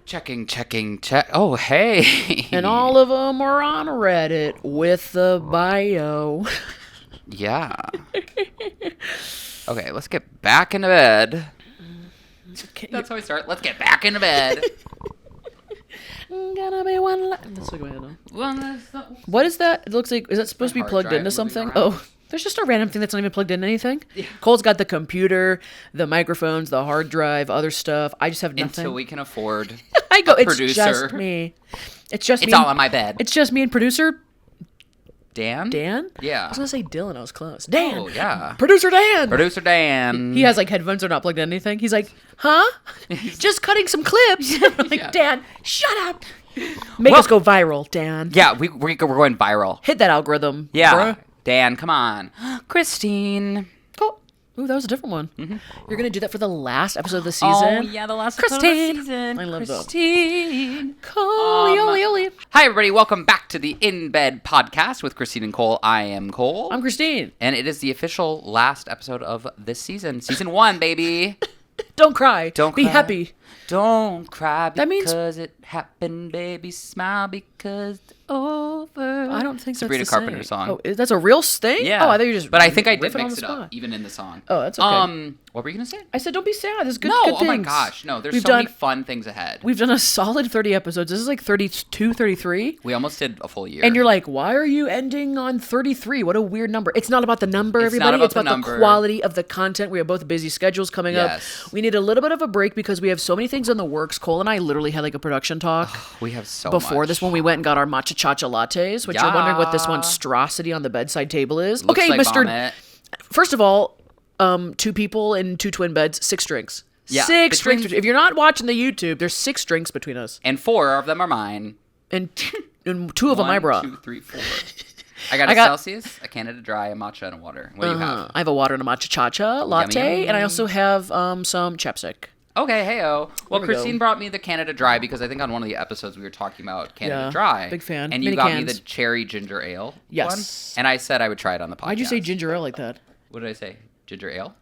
Checking, check. Oh, hey. And all of them are on Reddit with the bio. Yeah. Okay, let's get back into bed. That's how we start. Let's get back into bed. Gonna be one Let's look at it. What is that? It looks like, is that supposed to be plugged into something? Oh, there's just a random thing that's not even plugged into anything. Yeah. Cole's got the computer, the microphones, the hard drive, other stuff. I just have nothing. Until we can afford it's producer. just me. It's just me. It's all on my bed. It's just me and producer Dan? Yeah. I was going to say Dylan. I was close. Dan. Oh, yeah. Producer Dan. Producer Dan. He has like headphones that are not plugged in anything. He's like, huh? Just cutting some clips. I'm like, yeah. Dan, shut up. Make us go viral, Dan. Yeah, we're going viral. Hit that algorithm. Yeah. Bruh. Dan, come on. Christine. Cool. Ooh, that was a different one. Mm-hmm. You're going to do that for the last episode of the season? Oh, yeah, the last episode of the season. I love Christine. Cole. Hi, everybody. Welcome back to the In Bed podcast with Christine and Cole. I am Cole. I'm Christine. And it is the official last episode of this season. Season 1, baby. Don't cry. Be happy. Don't cry because it happened, baby. Smile because it's over. I don't think Sabrina that's the Carpenter song. Oh, that's a real thing? Yeah. Oh, I thought you just. But I think I did mix it up, even in the song. Oh, that's okay. What were you gonna say? I said, don't be sad. There's good things. Oh my gosh, no. There's many fun things ahead. We've done a solid 30 episodes. This is like 32, 33. We almost did a full year. And you're like, why are you ending on 33? What a weird number. It's not about the number, everybody. It's about the quality of the content. We have both busy schedules coming up. We need a little bit of a break because we have so many things in the works. Cole and I literally had like a production talk. We have so before much. this when we went and got our matcha chacha lattes, which you're wondering what this monstrosity on the bedside table is. Looks okay, like Mr. Vomit. First of all, 2 people in 2 twin beds, 6 drinks. Yeah, 6 drinks. If you're not watching the YouTube, there's 6 drinks between us. And 4 of them are mine. And 2 of them I brought. 1, 2, 3, 4. I got Celsius, a Canada Dry, a matcha, and a water. What do you have? I have a water and a matcha cha-cha latte, Yummy. and I also have some chapstick. Okay, hey-o. Well, Christine brought me the Canada Dry because I think on one of the episodes we were talking about Canada Dry. Big fan. And you got me the cherry ginger ale Yes. one. And I said I would try it on the podcast. Why'd you say ginger ale like that? What did I say? Ginger ale?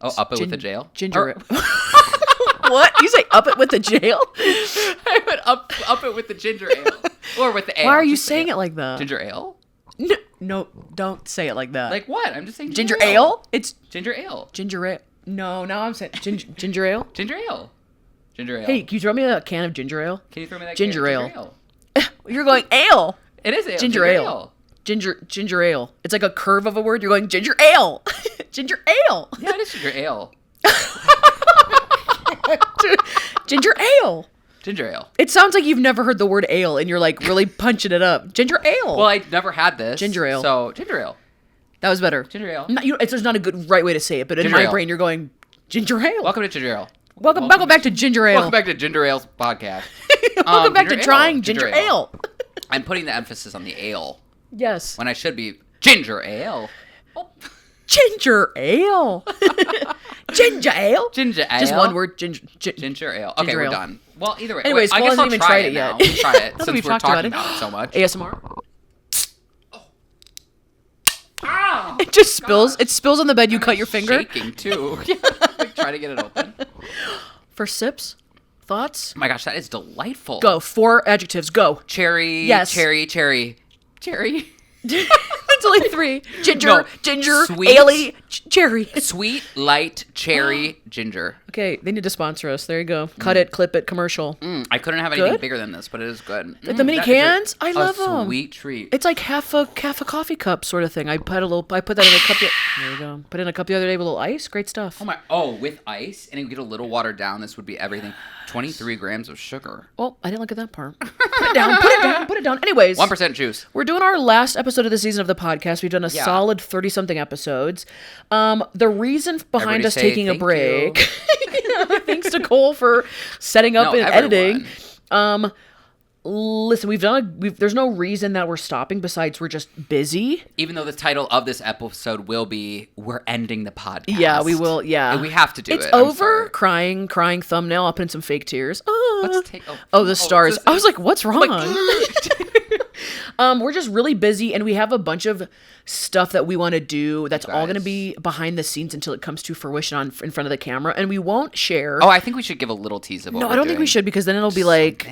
Oh, up it with the jail? Ginger ale. What? You say up it with the jail? I went up it with the ginger ale. Or with the ale. Why are you saying it like that? Ginger ale? No, don't say it like that. Like what? I'm just saying ginger ale. It's ginger ale. Ginger ale. No, now I'm saying ginger ale. Ginger ale. Ginger ale. Hey, can you throw me a can of ginger ale? Can you throw me that ginger can ale? Ginger ale. You're going ale. It is ale. Ginger ale. Ginger ale. It's like a curve of a word. You're going ginger ale. Ginger ale. Yeah, it is ginger ale. Ginger ale. Ginger ale. It sounds like you've never heard the word ale and you're like really punching it up. Ginger ale. Well, I never had this. Ginger ale. So, ginger ale. That was better. Ginger ale. There's not a good right way to say it, but in my brain you're going ginger ale. Welcome to ginger ale. Welcome back to ginger ale. Welcome back to Ginger Ale's podcast. Welcome back to trying ginger ale. I'm putting the emphasis on the ale. Yes. When I should be ginger ale. Oh. Ginger ale. Ginger ale. Ginger ale. Just one word. Ginger ale. Okay, we're done. Well, either way. Anyways, I guess I'll even tried it yet. We'll try it since we're talking about it so much. ASMR. Oh. It just spills. It spills on the bed. You cut your finger. Shaking too. Like, try to get it open. For sips, thoughts. Oh my gosh, that is delightful. Go. 4 adjectives. Go. Cherry. Yes. Cherry. That's only 3. Ginger, sweet, ale, cherry. Sweet, light, cherry, ginger. Okay, they need to sponsor us. There you go. Cut it, clip it, commercial. I couldn't have anything bigger than this, but it is good. The mini cans, I love them. A sweet treat. It's like half a coffee cup sort of thing. I put that in a cup. There you go. Put in a cup the other day with a little ice. Great stuff. With ice, and it would get a little watered down. This would be everything. 23 grams of sugar. Well, I didn't look at that part. Put it down. Anyways. 1% juice. We're doing our last episode of the season of the podcast. We've done a solid 30-something episodes. The reason behind us taking a break, thanks to Cole for setting up and editing. Listen, there's no reason that we're stopping besides we're just busy. Even though the title of this episode will be "We're Ending the Podcast." Yeah, we will. Yeah, and we have to do it. It's over. Crying thumbnail. I'll put in some fake tears. Let's take. The stars. I was like, what's wrong? We're just really busy, and we have a bunch of stuff that we want to do that's all going to be behind the scenes until it comes to fruition in front of the camera, and we won't share. Oh, I think we should give a little tease of what No, I don't think we should, because then it'll be like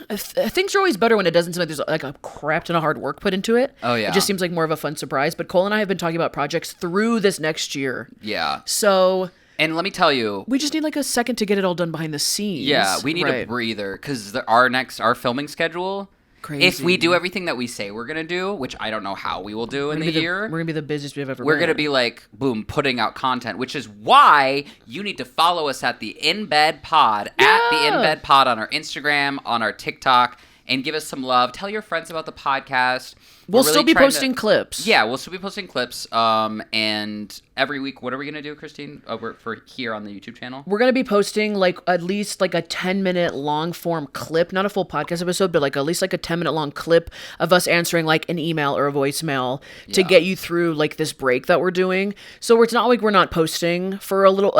things are always better when it doesn't seem like there's like a crap ton of hard work put into it. Oh, yeah. It just seems like more of a fun surprise. But Cole and I have been talking about projects through this next year. Yeah. So... And let me tell you, we just need like a second to get it all done behind the scenes. Yeah, we need a breather, because our filming schedule, crazy. If we do everything that we say we're going to do, which I don't know how we will do in the year. We're going to be the busiest we've ever been. We're going to be like, boom, putting out content, which is why you need to follow us at the In Bed Pod, at the In Bed Pod on our Instagram, on our TikTok, and give us some love. Tell your friends about the podcast. We'll still be posting clips. Yeah, we'll still be posting clips. And every week, what are we going to do, Christine, for here on the YouTube channel? We're going to be posting like at least like a 10-minute long form clip, not a full podcast episode, but like at least like a 10-minute long clip of us answering like an email or a voicemail to get you through like this break that we're doing. So it's not like we're not posting for a little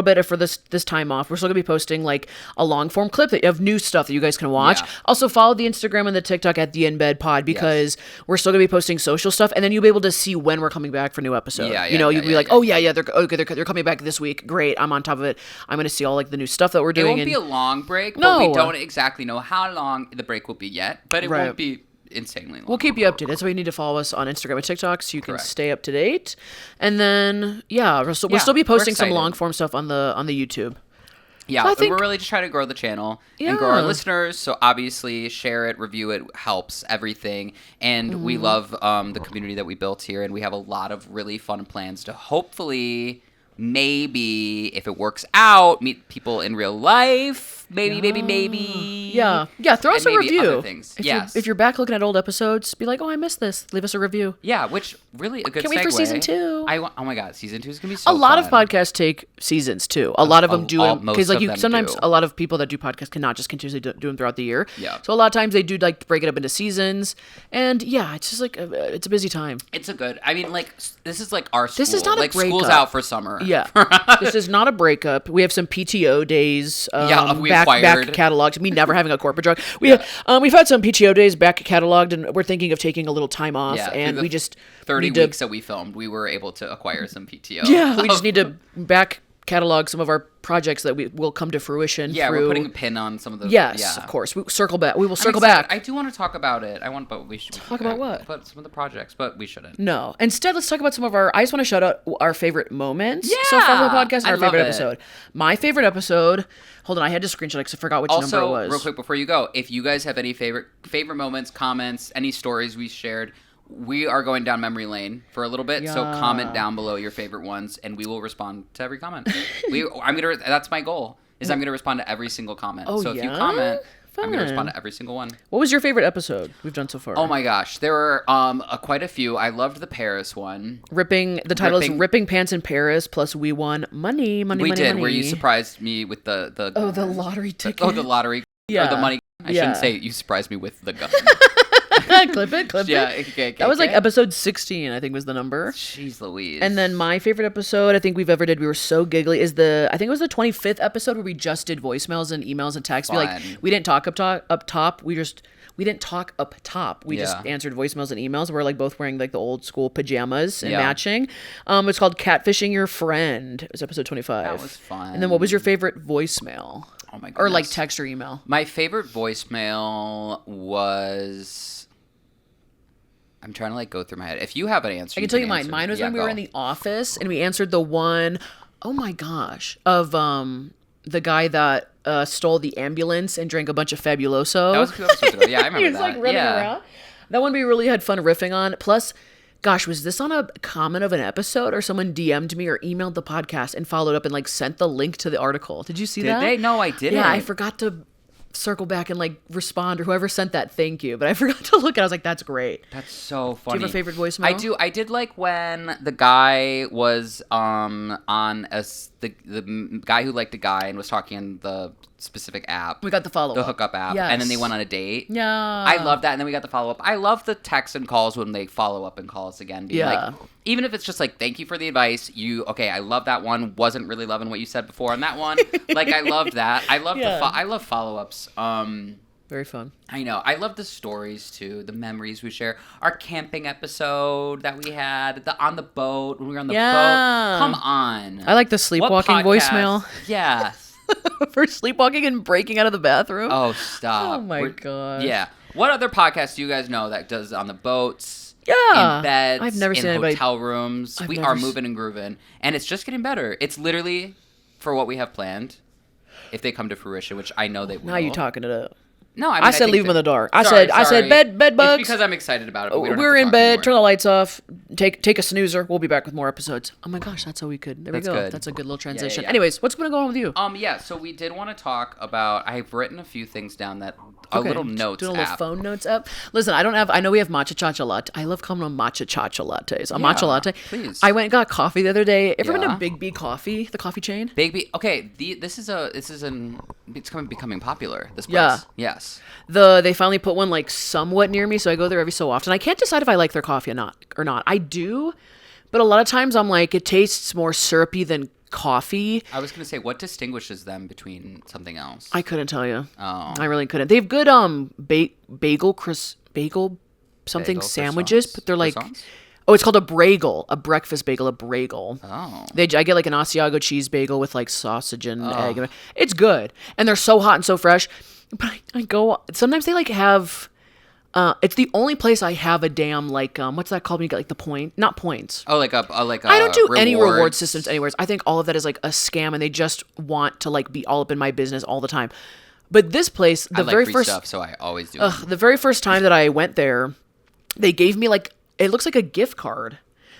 bit for this time off. We're still gonna be posting like a long form clip of new stuff that you guys can watch. Yeah. Also follow the Instagram and the TikTok at the In Bed Pod, because we're still gonna be posting social stuff, and then you'll be able to see when we're coming back for new episodes. You'll be like, oh yeah, they're coming back this week. Great, I'm on top of it. I'm gonna see all like the new stuff that we're doing. It won't be a long break, but we don't exactly know how long the break will be yet. But it won't be insanely long. We'll keep you updated. That's why you need to follow us on Instagram and TikTok so you can stay up to date. And then we'll still be posting some long form stuff on the YouTube. Yeah, so we're really just trying to grow the channel and grow our listeners. So obviously, share it, review it, helps everything. And we love the community that we built here, and we have a lot of really fun plans to hopefully, maybe, if it works out, meet people in real life. Maybe. Yeah, throw us a review. If you're back looking at old episodes, be like, oh, I missed this. Leave us a review. Yeah, which really a good Can't segue. wait for season 2. Oh my God, season 2 is going to be so fun. A lot of podcasts take seasons too. A lot of them do them because sometimes a lot of people that do podcasts cannot just continuously do them throughout the year. Yeah. So a lot of times they do like break it up into seasons, and it's just like it's a busy time. It's a good. I mean, like this is like our school. This is not like a breakup. School's out for summer. Yeah. This is not a breakup. We have some PTO days. We back cataloged. Me never having a corporate job. We've had some PTO days back cataloged, and we're thinking of taking a little time off. Yeah, and we just 30 weeks that we filmed, we were able to acquire some PTO. Yeah, we just need to back catalog some of our projects that will come to fruition. Yeah, we're putting a pin on some of the. Yes, of course. We will circle back. I do want to talk about it. but we should talk about what? About some of the projects, but we shouldn't. No. Instead, let's talk about some of our. I just want to shout out our favorite moments so far from the podcast and our favorite episode. My favorite episode. Hold on, I had to screenshot because I forgot which number it was. Real quick before you go, if you guys have any favorite moments, comments, any stories we shared. We are going down memory lane for a little bit, so comment down below your favorite ones, and we will respond to every comment. That's my goal. I'm gonna respond to every single comment. So if you comment, I'm gonna respond to every single one. What was your favorite episode we've done so far? Oh my gosh, there were quite a few. I loved the Paris one. The title is "Ripping Pants in Paris" plus we won money. We did. Where you surprised me with the lottery ticket. The lottery. Or the money. I shouldn't say you surprised me with the gun. clip it. Yeah, okay, that was like episode 16, I think was the number. Jeez Louise. And then my favorite episode I think we've ever did, we were so giggly, I think it was the 25th episode where we just did voicemails and emails and texts. We didn't talk up top. We didn't talk up top. We just answered voicemails and emails. We're like both wearing like the old school pajamas and matching. It's called Catfishing Your Friend. It was episode 25. That was fun. And then what was your favorite voicemail? Oh my goodness. Or like text or email? My favorite voicemail was... I'm trying to like go through my head. If you have an answer, I can tell you mine. Mine was when we were in the office and we answered the one, oh my gosh, of the guy that stole the ambulance and drank a bunch of Fabuloso. That was a few episodes ago. Yeah, I remember that. He was like running around. That one we really had fun riffing on. Plus, gosh, was this on a comment of an episode or someone DM'd me or emailed the podcast and followed up and like sent the link to the article? Did you see that? Did they? No, I didn't. Yeah, I forgot to circle back and like respond, or whoever sent that, thank you, but I forgot to look, and I was like, that's great. That's so funny. Do you have a favorite voicemail? I do. I did like when the guy was on the guy who liked a guy and was talking in the specific app. We got the follow-up. The hookup app. Yes. And then they went on a date. Yeah. I love that. And then we got the follow-up. I love the texts and calls when they follow up and call us again. Being like, even if it's just like, thank you for the advice. I love that one. Wasn't really loving what you said before on that one. Like, I loved that. I love I love follow-ups. Very fun. I know. I love the stories too, the memories we share. Our camping episode that we had, the on the boat when we were on the boat. Come on. I like the sleepwalking voicemail. Yes. For sleepwalking and breaking out of the bathroom. Oh, stop. Oh my god. Yeah. What other podcast do you guys know that does on the boats? Yeah. In beds. I've never seen anybody. Hotel rooms. We are moving and grooving, and it's just getting better. It's literally for what we have planned. If they come to fruition, which I know they will. Now you're talking it up. No, I mean, I said leave them in the dark. I said bed bugs. It's because I'm excited about it. But we're in bed. Anymore. Turn the lights off. Take a snoozer. We'll be back with more episodes. Oh my gosh, that's how we could. There we go. Good. That's a good little transition. Yeah. Anyways, what's going to go on with you? Yeah. So we did want to talk about. I've written a few things down that a little notes doing a little phone notes app. Listen, I know we have matcha chacha latte. I love calling them matcha chacha lattes. Matcha latte. Please. I went and got coffee the other day. Ever been to Big B Coffee, the coffee chain? Big B. Okay. It's becoming popular. This place. Yeah. Yes. They finally put one like somewhat near me, so I go there every so often. I can't decide if I like their coffee or not. I do, but a lot of times I'm like, it tastes more syrupy than coffee. I was gonna say, what distinguishes them between something else? I couldn't tell you. Oh, I really couldn't. They have good bagel sandwiches, but they're like, croissants? Oh, it's called a bragel, a breakfast bagel, a bragel. Oh. I get like an Asiago cheese bagel with like sausage and egg. It's good, and they're so hot and so fresh. But I go, sometimes they like have, it's the only place I have a damn like, what's that called when you get like not points. Oh, like a I don't do any reward systems anywhere. I think all of that is like a scam and they just want to like be all up in my business all the time. But this place, I like very first stuff, so I always do. The very first time that I went there, they gave me like, it looks like a gift card.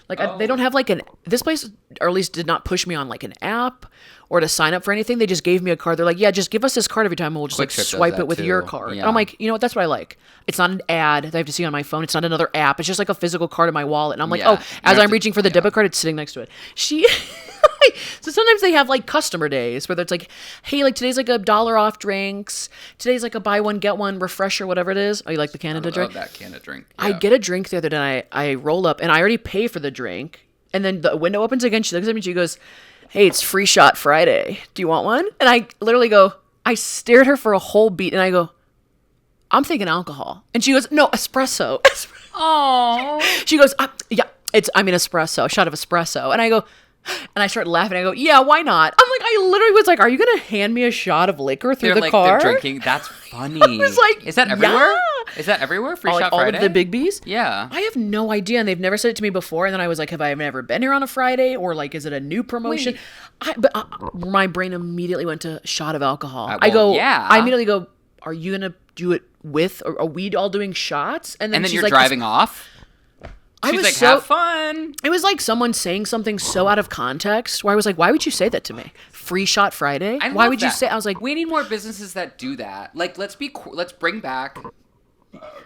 Like they don't have like this place, or at least did not push me on like an app or to sign up for anything. They just gave me a card. They're like, yeah, just give us this card every time and we'll just like swipe it with your card. Yeah. And I'm like, you know what? That's what I like. It's not an ad that I have to see on my phone. It's not another app. It's just like a physical card in my wallet. And I'm like, as I'm reaching for the debit card, it's sitting next to it. So sometimes they have like customer days where it's like, hey, like today's like $1 off drinks. Today's like a buy one, get one refresher, whatever it is. Oh, you like the Canada drink? I love that Canada drink. Yeah. I get a drink the other day. I roll up and I already pay for the drink. And then the window opens again. She looks at me and she goes, hey, it's Free Shot Friday. Do you want one? And I literally go, I stared at her for a whole beat and I go, I'm thinking alcohol. And she goes, no, espresso. Oh. She goes, yeah, espresso, a shot of espresso. And I go, and I start laughing. I go, yeah, why not? I'm like, I literally was like, are you going to hand me a shot of liquor through the car? They're drinking. That's funny. I was like, is that everywhere? Yeah. Is that everywhere? Free Shot Friday? All of the Big B's? Yeah. I have no idea. And they've never said it to me before. And then I was like, have I never been here on a Friday? Or like, is it a new promotion? My brain immediately went to shot of alcohol. I immediately go, are you going to do it with, or are we all doing shots? And then you're like, driving off? She's like, have fun. It was like someone saying something so out of context where I was like, why would you say that to me? Free Shot Friday? Why would you say? I was like, we need more businesses that do that. Like, let's bring back.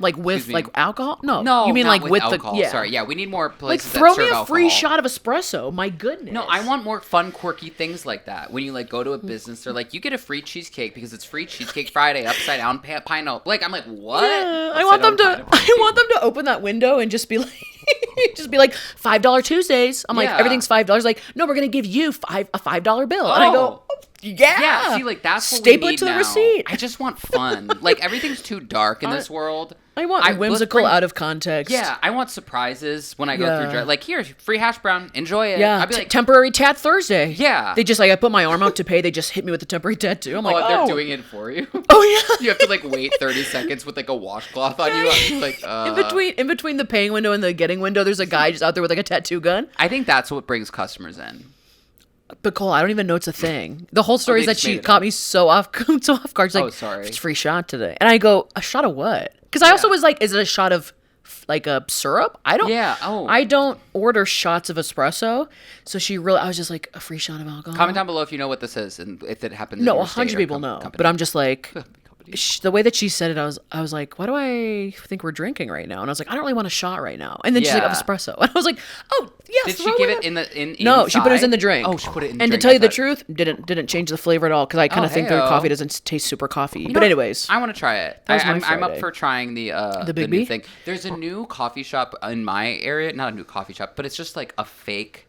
Like with like alcohol? No, you mean like with alcohol. Sorry, yeah, we need more places. Like throw me a free shot of espresso. My goodness. No, I want more fun, quirky things like that. When you like go to a business, they're like, you get a free cheesecake because it's Free Cheesecake Friday, upside down pineapple. Like I'm like, what? Yeah, I want them to open that window and just be like. Just be like $5 Tuesdays. I'm like, everything's $5. Like, no, we're gonna give you a $5 bill. And I go, yeah. See, like that's what staple we need it to the now. Receipt. I just want fun. Like everything's too dark in this world. I want whimsical, out of context. Yeah, I want surprises when I go through. Like, here's free hash brown. Enjoy it. Yeah, I'd be like, temporary tat Thursday. Yeah. They just like, I put my arm out to pay. They just hit me with a temporary tattoo. I'm like, they're doing it for you. Oh yeah. You have to like wait 30 seconds with like a washcloth on you. I'm like, in between the paying window and the getting window, there's a guy just out there with like a tattoo gun. I think that's what brings customers in. But Cole, I don't even know it's a thing. The whole story is that she caught me so off guard. She's like, sorry. It's free shot today. And I go, a shot of what? Because I also was like, is it a shot of like a syrup? I don't. Yeah. Oh. I don't order shots of espresso. So I was just like, a free shot of alcohol. Comment down below if you know what this is and if it happens. No, 100 people know. Company. But I'm just like. The way that she said it, I was like, why do I think we're drinking right now? And I was like, I don't really want a shot right now. And then she's like, of espresso. And I was like, oh, yes. Did she give it in No, she put it in the drink. Oh, she put it in the drink. And to tell you the truth, didn't change the flavor at all because I kind of think their coffee doesn't taste super coffee. But anyways. I want to try it. I'm up for trying the Big new thing. There's a new coffee shop in my area. Not a new coffee shop, but it's just like a fake.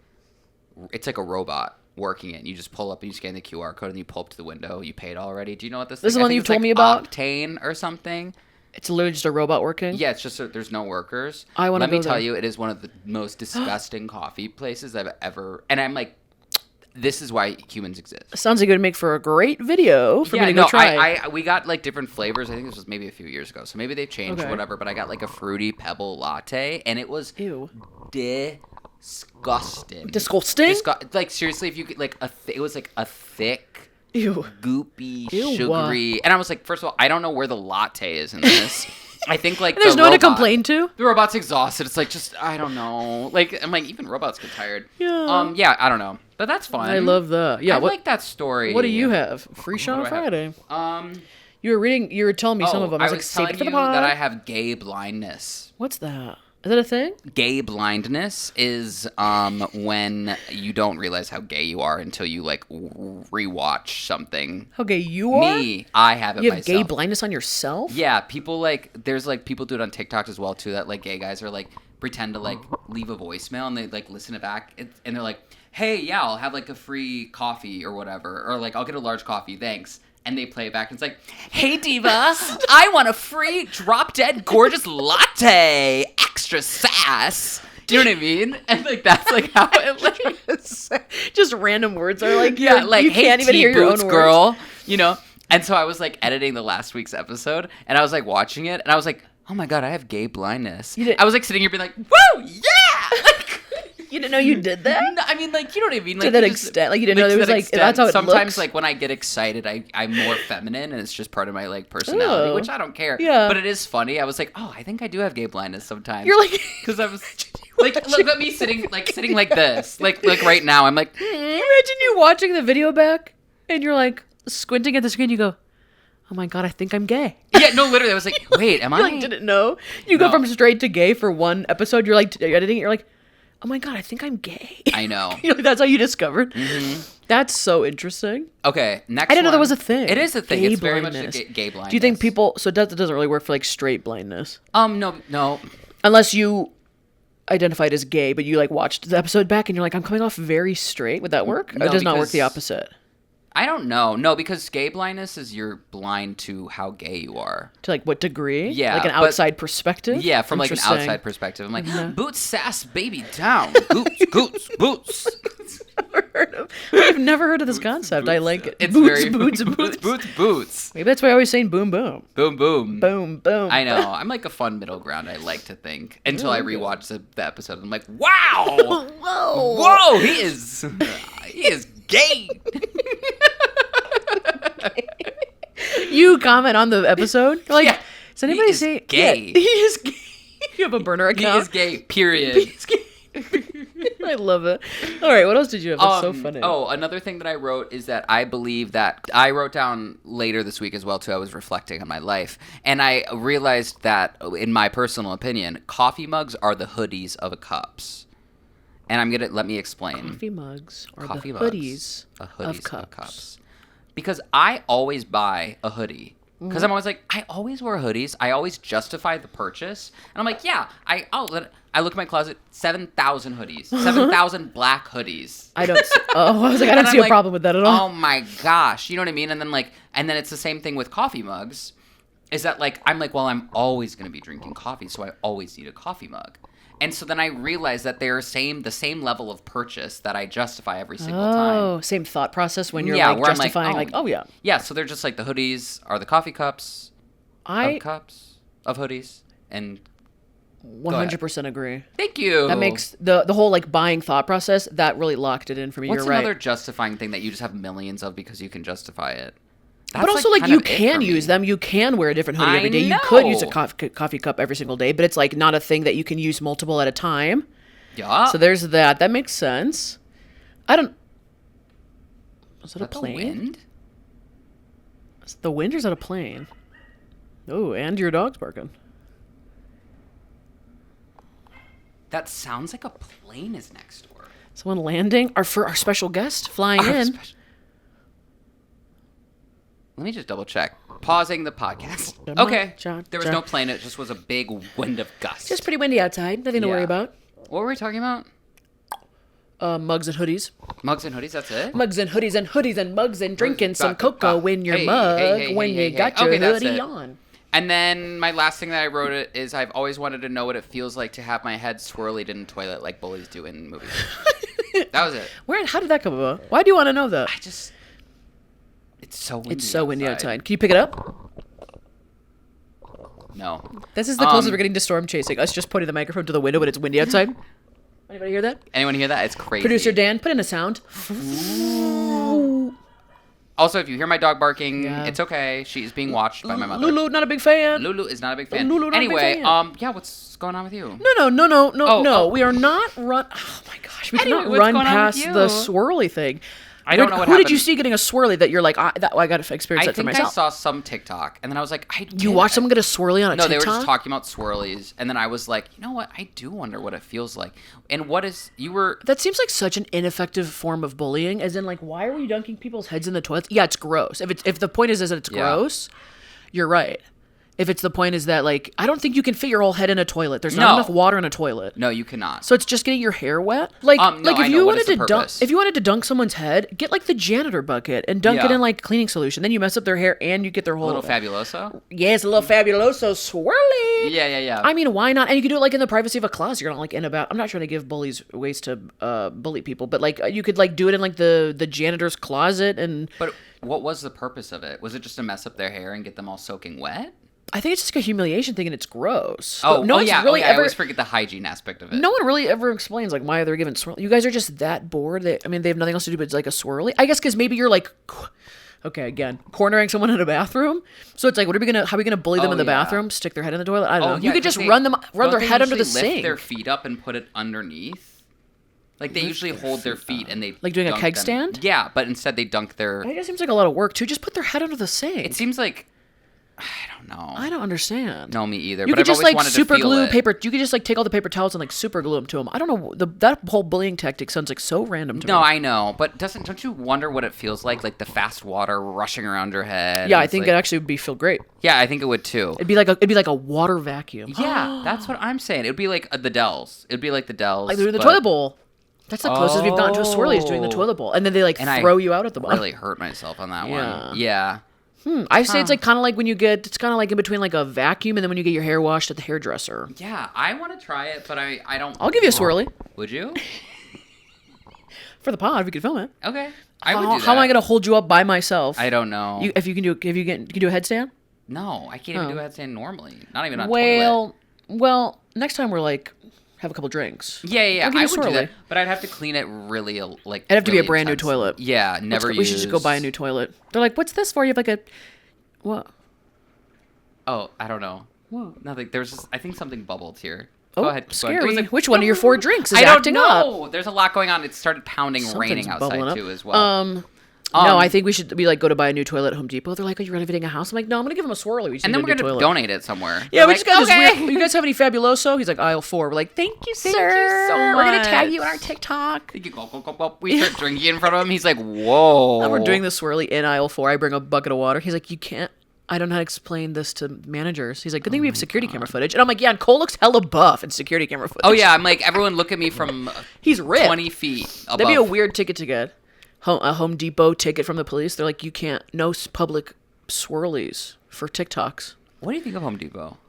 It's like a robot. working it. And you just pull up and you scan the QR code and you pull up to the window. You paid already. Do you know what this is? This is the one you told me about? Octane or something. It's literally just a robot working? Yeah, it's just there's no workers. Let me tell you, it is one of the most disgusting coffee places I've ever... And I'm like, this is why humans exist. Sounds like it would make for a great video for me to go try. We got like different flavors. I think this was maybe a few years ago. So maybe they've changed or whatever. But I got like a fruity pebble latte. And it was... Ew. Disgusting. Disgusting? Like, seriously, if you could... Like, it was like a thick... Ew. Goopy, sugary. And I was like, first of all, I don't know where the latte is in this. I think like there's no one to complain to. The robot's exhausted. It's like just I don't know. Like I'm like even robots get tired. Yeah. Yeah. I don't know, but that's fun. I love that. Yeah. I like that story. What do you have? Free show on Friday. You were telling me some of them. I was telling you that I have gay blindness. What's that? Is that a thing? Gay blindness is when you don't realize how gay you are until you like rewatch something. How gay you are? Me, I have it myself. You have gay blindness on yourself? Yeah, people like there's like people do it on TikTok as well too. That like gay guys are like pretend to like leave a voicemail and they like listen it back and they're like, hey, yeah, I'll have like a free coffee or whatever, or like I'll get a large coffee, thanks. And they play it back and it's like, hey, diva, I want a free drop-dead gorgeous latte, extra sass. Do you know what I mean? And like that's like how it like just random words are like, yeah, like, you hey, can't even hear your own girl, words. You know? And so I was like editing the last week's episode and I was like watching it and I was like, oh my God, I have gay blindness. I was like sitting here being like, woo, yeah! You didn't know you did that? No, I mean, like, you know what I mean? Like, to that extent. Like, you didn't know there was, like, that's how it sometimes, looks. like, when I get excited, I'm more feminine, and it's just part of my, like, personality, which I don't care. Yeah. But it is funny. I was like, oh, I think I do have gay blindness sometimes. You're like... Because I was... Like, look at me sitting like this. Like right now, I'm like... Imagine you watching the video back, and you're, like, squinting at the screen, you go... Oh my God, I think I'm gay. Yeah, no, literally, I was like, wait, am I... You, like, didn't know? You go from straight to gay for one episode, you're, like, editing it, you're like... Oh my God, I think I'm gay. I know. That's how you discovered? Mm-hmm. That's so interesting. Okay, next I didn't know there was a thing. It is a thing. It's very much a gay blindness. Do you think people... So that doesn't really work for, like, straight blindness? No. Unless you identified as gay, but you, like, watched the episode back and you're like, I'm coming off very straight. Would that work? No, or does not work the opposite? I don't know. No, because gay blindness is you're blind to how gay you are. To like what degree? Yeah. Like an outside perspective? Yeah, from like an outside perspective. I'm like, boots sass baby down. Boots. I've never heard of this concept. I like it. It's boots. Maybe that's why I always saying boom, boom. Boom, boom. Boom, boom. I know. I'm like a fun middle ground, I like to think. Until I rewatch the episode. I'm like, wow. Whoa, he is gay. You comment on the episode? You're like, yeah, does anybody say gay? Yeah, he is gay. You have a burner account? He is gay, period. I love it. All right, what else did you have? That's so funny. Oh, another thing that I wrote is that I believe that I wrote down later this week as well, too. I was reflecting on my life. And I realized that, in my personal opinion, coffee mugs are the hoodies of cups. And let me explain. Coffee mugs are the hoodies of cups. Because I always buy a hoodie. Because I'm always like, I always wear hoodies. I always justify the purchase. And I'm like, yeah, I look at my closet, 7,000 hoodies. 7,000 black hoodies. I was like, I don't see a problem with that at all. Oh my gosh. You know what I mean? And then it's the same thing with coffee mugs. Is that like, I'm like, well, I'm always going to be drinking coffee, so I always need a coffee mug. And so then I realized that they're the same level of purchase that I justify every single time. Oh, same thought process when you're like justifying, like, oh yeah. Yeah, so they're just like the hoodies are the coffee cups of hoodies. And 100% agree. Thank you. That makes the whole like buying thought process, that really locked it in for me. What's You're right. another justifying thing that you just have millions of because you can justify it? But also, like, you can use them. You can wear a different hoodie every day. You could use a coffee cup every single day, but it's, like, not a thing that you can use multiple at a time. Yeah. So there's that. That makes sense. Is it a plane? The wind? Is it the wind or is that a plane? Oh, and your dog's barking. That sounds like a plane is next door. Someone landing? Our special guest flying in. Let me just double check. Pausing the podcast. Okay. There was no plane. It just was a big wind of gusts. Just pretty windy outside. Nothing to worry about. What were we talking about? Mugs and hoodies. Mugs and hoodies, that's it? Mugs and hoodies and hoodies and mugs and drinking some cocoa in your mug when you got your hoodie on. And then my last thing that I wrote is I've always wanted to know what it feels like to have my head swirled in a toilet like bullies do in movies. That was it. How did that come about? Why do you want to know that? It's so windy. It's so windy outside. Can you pick it up? No. This is the closest we're getting to storm chasing. Us just putting the microphone to the window when it's windy outside. Anybody hear that? Anyone hear that? It's crazy. Producer Dan, put in a sound. Also, if you hear my dog barking, it's okay. She's being watched by my mother. Lulu, not a big fan. Lulu is not a big fan. Anyway, what's going on with you? No. We are not run. Oh my gosh, we cannot run past the swirly thing. I don't know what happened. Who did you see getting a swirly that you're like, I got to experience that for myself? I think I saw some TikTok, and then I was like, You watched someone get a swirly on a TikTok? No, they were just talking about swirlies, and then I was like, you know what? I do wonder what it feels like. And That seems like such an ineffective form of bullying, as in, like, why are we dunking people's heads in the toilets? Yeah, it's gross. If the point is that it's gross, you're right. If it's the point is that, like, I don't think you can fit your whole head in a toilet. There's not enough water in a toilet. No, you cannot. So it's just getting your hair wet. Like if you wanted to dunk someone's head, get like the janitor bucket and dunk it in like cleaning solution. Then you mess up their hair and you get their whole little fabuloso. Yes, a little fabuloso swirly. Yeah. I mean, why not? And you can do it like in the privacy of a closet. You're not like in about. I'm not trying to give bullies ways to bully people, but like you could like do it in like the janitor's closet and. But what was the purpose of it? Was it just to mess up their hair and get them all soaking wet? I think it's just a humiliation thing and it's gross. I always forget the hygiene aspect of it. No one really ever explains like why they're given swirly. You guys are just that bored. They have nothing else to do but like a swirly. I guess because maybe you're like, okay, again, cornering someone in a bathroom. So it's like, how are we gonna bully them in the bathroom? Stick their head in the toilet? I don't know. Yeah, you could just run their head under the sink. Lift their feet up and put it underneath. Like they usually hold their feet and they like doing a keg stand. Yeah, but instead they dunk their. It just seems like a lot of work too. Just put their head under the sink. It seems like. I don't know. I don't understand. No, me either. You but could I've just like wanted super to feel glue it. paper. You could just like take all the paper towels and like super glue them to them. I don't know. That whole bullying tactic sounds like so random to me. No, I know, but don't you wonder what it feels like the fast water rushing around your head? Yeah, I think it actually would feel great. Yeah, I think it would too. It'd be like a water vacuum. Yeah, that's what I'm saying. It would be like the Dells. It'd be like the Dells. Like doing the toilet bowl. That's the closest we've gotten to a swirly is doing the toilet bowl, and then they throw you out at the bottom. I really hurt myself on that one. Yeah. I say it's like kind of like when you get, it's kind of like in between like a vacuum and then when you get your hair washed at the hairdresser. Yeah, I want to try it, but I don't. I'll give you a swirly. Would you? For the pod, we could film it. Okay. I would do that. How am I going to hold you up by myself? I don't know. You can do a headstand? No, I can't even do a headstand normally. Not even on toilet. Well, next time we're like, have a couple drinks. Yeah. I would do that, but I'd have to clean it really like. It'd have to be a really brand new toilet. Yeah, never used. We should just go buy a new toilet. They're like, "What's this for?" You have like a, what? Oh, I don't know. What? Nothing. I think something bubbled here. Oh, go ahead. Scary. Which one of your 4 drinks is acting up? I don't know. There's a lot going on. It started raining outside too as well. No, I think we should go to buy a new toilet at Home Depot. They're like, "Are you renovating a house?" I'm like, "No, I'm gonna give them a swirly." And then we're gonna donate it somewhere. Yeah, we just got this weird. You guys have any Fabuloso? He's like, aisle 4. We're like, "Thank you, sir. Thank you so much. We're gonna tag you on our TikTok." We start drinking in front of him. He's like, "Whoa!" And we're doing the swirly in aisle 4. I bring a bucket of water. He's like, "You can't." I don't know how to explain this to managers. He's like, "Good thing we have security camera footage." And I'm like, "Yeah, and Cole looks hella buff in security camera footage." Oh yeah, I'm like, everyone look at me from he's ripped. 20 feet above. That'd be a weird ticket to get. A Home Depot ticket from the police. They're like, "You can't, no public swirlies for TikToks." What do you think of Home Depot?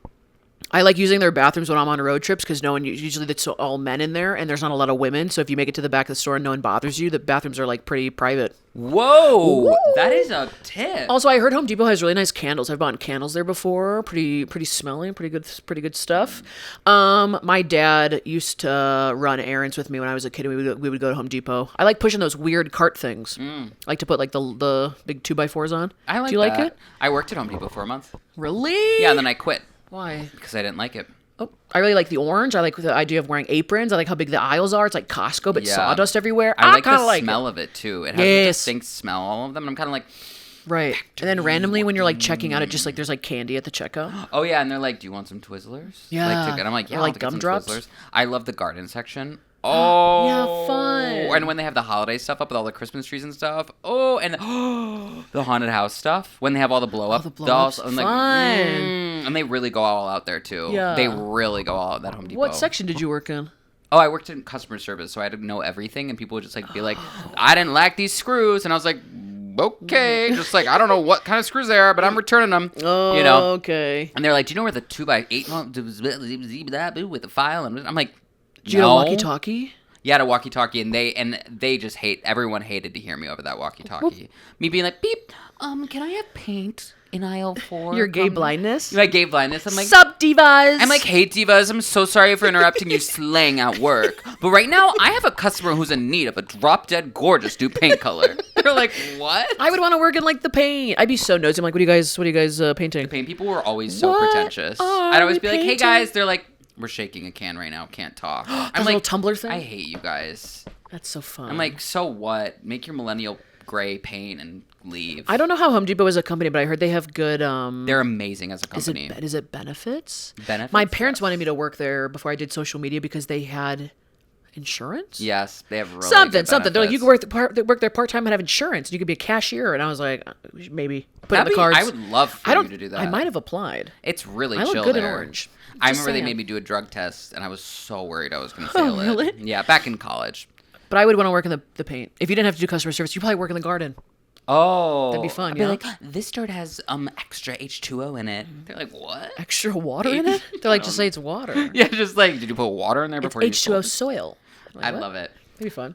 I like using their bathrooms when I'm on road trips because usually it's all men in there and there's not a lot of women. So if you make it to the back of the store and no one bothers you, the bathrooms are like pretty private. Whoa, Woo! That is a tip. Also, I heard Home Depot has really nice candles. I've bought candles there before. Pretty smelly, pretty good stuff. My dad used to run errands with me when I was a kid. We would go to Home Depot. I like pushing those weird cart things. I like to put like the big 2x4s on. I like. Do you like it? I worked at Home Depot for a month. Really? Yeah, and then I quit. Why? Because I didn't like it. Oh, I really like the orange. I like the idea of wearing aprons. I like how big the aisles are. It's like Costco, but sawdust everywhere. I like the smell of it too. It has a distinct smell, all of them. And I'm kind of like, right. And then randomly when you're like checking out, it just like there's like candy at the checkout. Oh yeah, and they're like, "Do you want some Twizzlers?" Yeah. And I'm like, "Yeah, or like gumdrops. Twizzlers." I love the garden section. Oh, yeah, fun. And when they have the holiday stuff up with all the Christmas trees and stuff. Oh, and the haunted house stuff. When they have all the blow up dolls. Fun. And they really go all out there too. Yeah. They really go all out at Home Depot. What section did you work in? Oh, I worked in customer service, so I had to know everything, and people would just like be like, I didn't like these screws, and I was like, okay, just like, I don't know what kind of screws they are, but I'm returning them. Oh, you know? Okay. And they're like, do you know where the 2x8 with the file? And I'm like, Did you get a walkie-talkie? Yeah, a walkie-talkie, and they just everyone hated to hear me over that walkie-talkie. Me being like, beep, can I have paint in aisle 4? Your gay blindness? My gay blindness. I'm like, sup, divas? I'm like, hey, divas, I'm so sorry for interrupting you slaying at work. But right now, I have a customer who's in need of a drop-dead gorgeous new paint color. They're like, what? I would want to work in, like, the paint. I'd be so nosy. I'm like, what are you guys painting? The paint people were always so pretentious. I'd always be like, hey, guys. They're like, we're shaking a can right now. Can't talk. I'm like, little tumbler thing? I hate you guys. That's so fun. I'm like, so what? Make your millennial gray paint and leave. I don't know how Home Depot is a company, but I heard they have good... They're amazing as a company. Is it benefits? Benefits? My parents wanted me to work there before I did social media because they had insurance? Yes, they have really something. Good They're like, you can work there part-time and have insurance. You could be a cashier. And I was like, maybe. Put in the cards. I would love for you to do that. I might have applied. It's really I chill look good there. in orange. I remember they made me do a drug test, and I was so worried I was going to fail it. Really? Yeah, back in college. But I would want to work in the paint. If you didn't have to do customer service, you'd probably work in the garden. Oh. That'd be fun, I'd be like, this dirt has extra H2O in it. They're like, what? Extra water in it? They're like, just say it's water. Yeah, just like, did you put water in there before it's you H2O soil. Like, I love it. That'd be fun.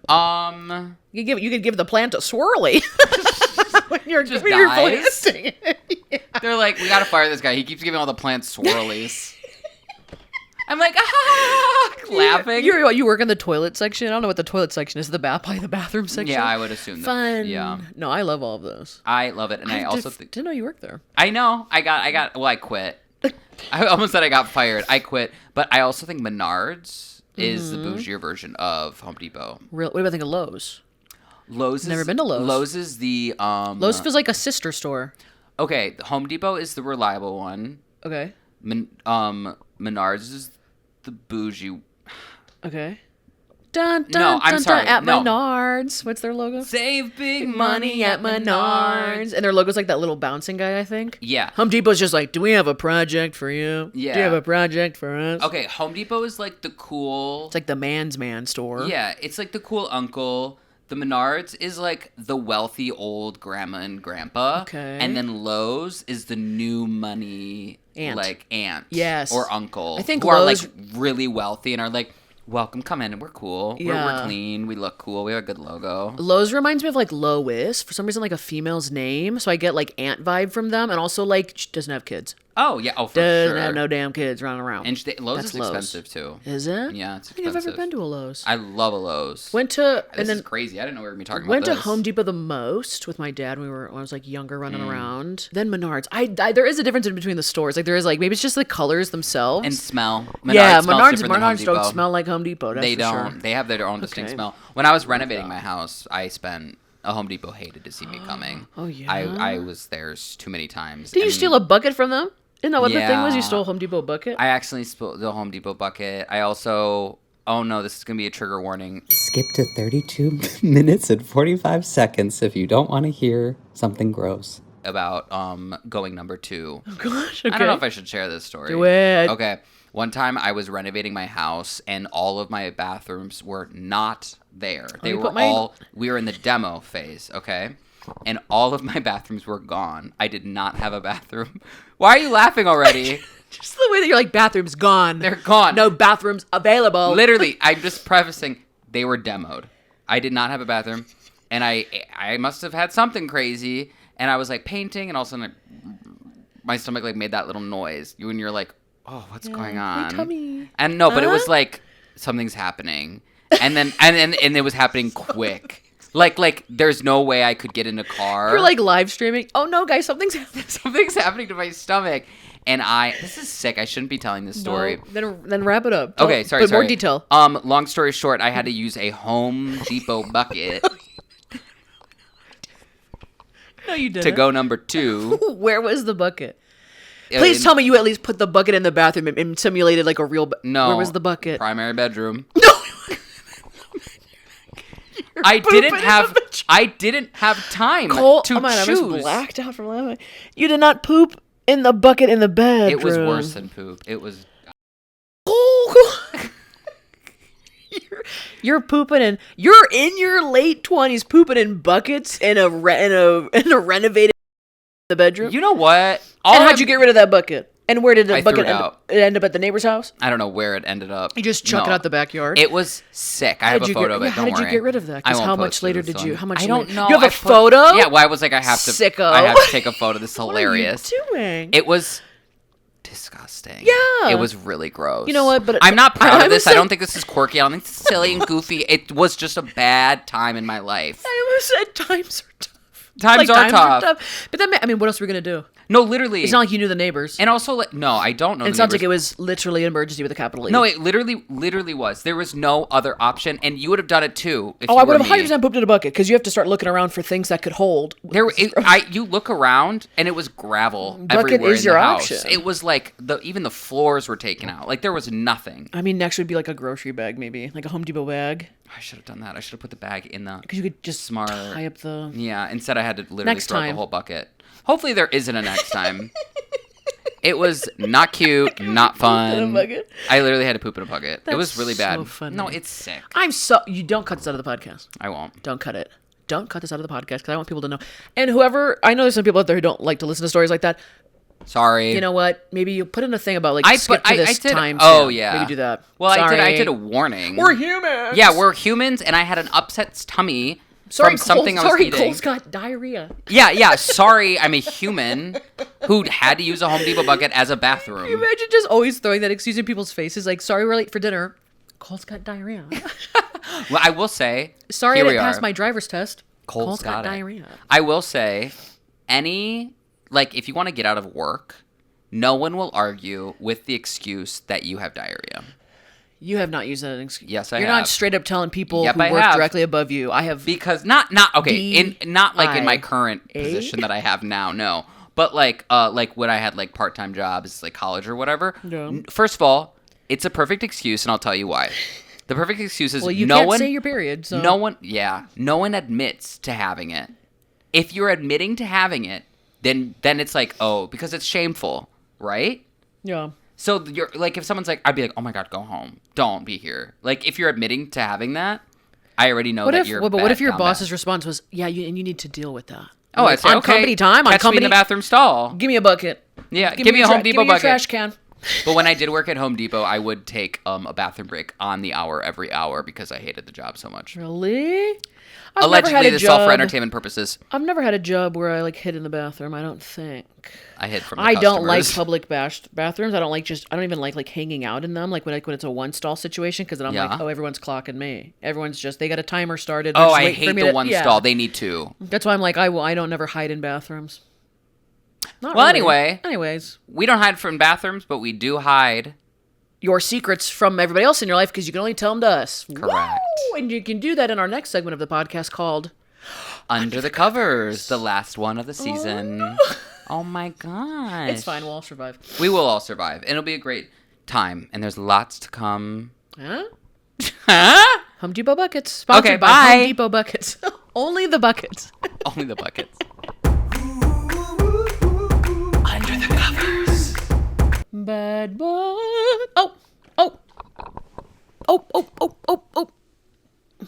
You could give the plant a swirly. when you're planting it. Yeah. They're like, we gotta fire this guy. He keeps giving all the plants swirlies. I'm like, laughing. You work in the toilet section? I don't know what the toilet section is. Probably the bathroom section? Yeah, I would assume that. Fun. Yeah. No, I love all of those. I love it. And I also didn't know you worked there. I know. I quit. I almost said I got fired. I quit. But I also think Menards is the bougier version of Home Depot. What do I think of Lowe's? Never been to Lowe's. Lowe's is the... Lowe's feels like a sister store. Okay, Home Depot is the reliable one. Okay. Menards is the bougie. Okay. I'm sorry. At Menards. What's their logo? Save big money at Menards. And their logo's like that little bouncing guy, I think. Yeah. Home Depot's just like, do we have a project for you? Yeah. Do you have a project for us? Okay, Home Depot is like the cool... It's like the man's man store. Yeah, it's like the cool uncle. The Menards is like the wealthy old grandma and grandpa. Okay. And then Lowe's is the new money aunt. Yes. Or uncle. I think who Lowe's... are like really wealthy and are like, welcome, come in, and we're cool. Yeah. We're clean. We look cool. We have a good logo. Lowe's reminds me of like Lois. For some reason, like a female's name. So I get like aunt vibe from them. And also like, she doesn't have kids. Oh, yeah. Oh, for doesn't sure. have no damn kids running around. And Lowe's is expensive, too. Is it? Yeah, it's expensive. I think I've ever been to a Lowe's. I love a Lowe's. This is crazy. I didn't know we were going to be talking about Went this. to Home Depot the most with my dad when I was like younger running around. Then Menards. There is a difference in between the stores. Like there is like, maybe it's just the colors themselves. And smell. Menards don't smell like Home Depot. That's they don't. Sure. They have their own distinct smell. When I was renovating my house, a Home Depot hated to see me coming. Oh, yeah? I was there too many times. Did you steal a bucket from them? Isn't that what the thing was? You stole a Home Depot bucket? I accidentally stole the Home Depot bucket. I also... Oh, no, this is going to be a trigger warning. Skip to 32 minutes and 45 seconds if you don't want to hear something gross. About going number 2. Oh, gosh, okay. I don't know if I should share this story. Do it. Okay. One time I was renovating my house and all of my bathrooms were not there. We were in the demo phase, okay? And all of my bathrooms were gone. I did not have a bathroom. Why are you laughing already? Just the way that you're like, bathrooms gone. They're gone. No bathrooms available. Literally, I'm just prefacing, they were demoed. I did not have a bathroom. And I must have had something crazy. And I was like painting and all of a sudden my stomach like made that little noise. When you're like, oh, what's going on? My tummy. And no, but it was like, something's happening. And then, and it was happening quick. Like, there's no way I could get in a car. You're like live streaming. Oh no, guys, something's happening. Something's happening to my stomach, and this is sick. I shouldn't be telling this story. No, then wrap it up. Okay, sorry. More detail. Long story short, I had to use a Home Depot bucket. No, you didn't. To go number 2. Where was the bucket? Please tell me you at least put the bucket in the bathroom and simulated like a real. No. Where was the bucket? Primary bedroom. No. I didn't have time Cole, to choose. I was blacked out from laughing. You did not poop in the bucket in the bedroom. It was worse than poop. It was. Oh, You're pooping and you're in your late 20s pooping in buckets in a renovated the bedroom. You know what? And how'd you get rid of that bucket? And where did the bucket end up at the neighbor's house? I don't know where it ended up. You just chuck it out the backyard? It was sick. I have a photo of it. How did you get rid of that? Because how much later did you? I don't know. You have a photo? Yeah, well, I was like, I have to take a photo. This is hilarious. What are you doing? It was disgusting. Yeah. It was really gross. You know what? But I'm not proud of this. I don't think this is quirky. I don't think this is silly and goofy. It was just a bad time in my life. I almost said times are tough. Times are tough. But then, what else are we going to do? No, literally. It's not like you knew the neighbors. And also, no, I don't know the neighbors. It sounds like it was literally an emergency with a capital E. No, it literally was. There was no other option, and you would have done it too. I would have 100% pooped in a bucket, because you have to start looking around for things that could hold. You look around, and it was gravel everywhere in the house. Option. It was like, even the floors were taken out. Like, there was nothing. I mean, next would be like a grocery bag, maybe. Like a Home Depot bag. I should have done that. I should have put the bag in the... Because you could just tie up the... Yeah, instead I had to literally throw out the whole bucket. Hopefully there isn't a next time. It was not cute, not fun. I literally had to poop in a bucket. It was really bad. Funny. No, it's sick. You don't cut this out of the podcast. I won't. Don't cut it. Don't cut this out of the podcast, because I want people to know. And whoever, I know there's some people out there who don't like to listen to stories like that. Sorry. You know what? Maybe you put in a thing about skip to this time. Oh, yeah. Maybe do that. Well, I did a warning. We're humans. Yeah, we're humans, and I had an upset tummy from something I was eating. Cole's got diarrhea. Yeah. Sorry, I'm a human who had to use a Home Depot bucket as a bathroom. Can you imagine just always throwing that excuse in people's faces? Like, sorry, we're late for dinner. Cole's got diarrhea. Well, I will say, sorry, I didn't pass my driver's test. Cole's got diarrhea. I will say, if you want to get out of work, no one will argue with the excuse that you have diarrhea. You have not used that as an excuse. Yes, I have. You're not straight up telling people who work directly above you. I have. Because not in my current position that I have now, no. But like when I had like part-time jobs, like college or whatever. Yeah. First of all, it's a perfect excuse, and I'll tell you why. The perfect excuse is you can't say your period. So. No one admits to having it. If you're admitting to having it, then it's like, because it's shameful, right? Yeah. So you're like, if someone's like, I'd be like, oh my God, go home. Don't be here. Like, if you're admitting to having that, I already know you're But what if your boss's response was, and you need to deal with that? Oh, I'd say, on company time, catch me in the bathroom stall. Give me a bucket. Yeah, give me a Home Depot bucket. Give me a trash can. But when I did work at Home Depot, I would take a bathroom break on the hour every hour because I hated the job so much. Really? Allegedly, this is all for entertainment purposes. I've never had a job where I hid in the bathroom. I don't think. I hid from the customers. Don't like public bathrooms. I don't even like hanging out in them. Like when it's a one stall situation, because then I'm like, everyone's clocking me. Everyone's they got a timer started. I hate the one stall. They need two. That's why I'm like, I don't never hide in bathrooms. Anyways, we don't hide from bathrooms, but we do hide your secrets from everybody else in your life, because you can only tell them to us. Correct. Woo! And you can do that in our next segment of the podcast called Under the Covers, the last one of the season. Oh my gosh. It's fine. We'll all survive. We will all survive. And it'll be a great time. And there's lots to come. Huh? Home Depot buckets. Sponsored by Home Depot buckets. Only the buckets. Only the buckets. Under the Covers. Bad boy. Oh.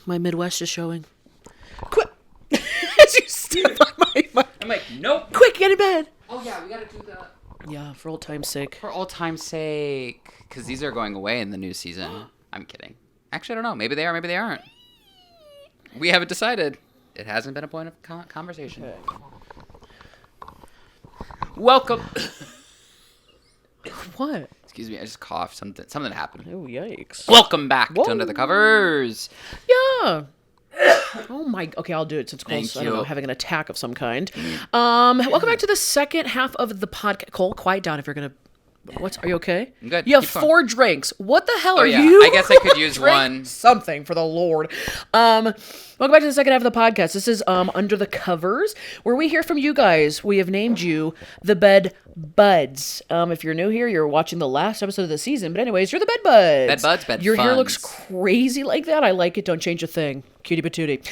My Midwest is showing. Quick. As you step on my... I'm like, nope. Quick, get in bed. Oh, yeah, we got to do that. Yeah, for old time's sake. For old time's sake. Because these are going away in the new season. I'm kidding. Actually, I don't know. Maybe they are, maybe they aren't. We haven't decided. It hasn't been a point of conversation. Okay. Welcome. What? Excuse me, I just coughed. Something happened. Oh, yikes. Welcome back to Under the Covers. Yeah. Oh my. Okay, I'll do it since Cole's having an attack of some kind. Welcome back to the second half of the podcast. Cole, quiet down if you're gonna. Are you okay? I'm good. You have 4 drinks. What the hell are you? I guess I could use one. Something for the Lord. Welcome back to the second half of the podcast. This is Under the Covers, where we hear from you guys. We have named you the Bed Buds. If you're new here, you're watching the last episode of the season. But anyways, you're the Bed Buds. Bed Buds, Bed Your hair Funs. looks crazy like that. I like it. Don't change a thing. Cutie patootie.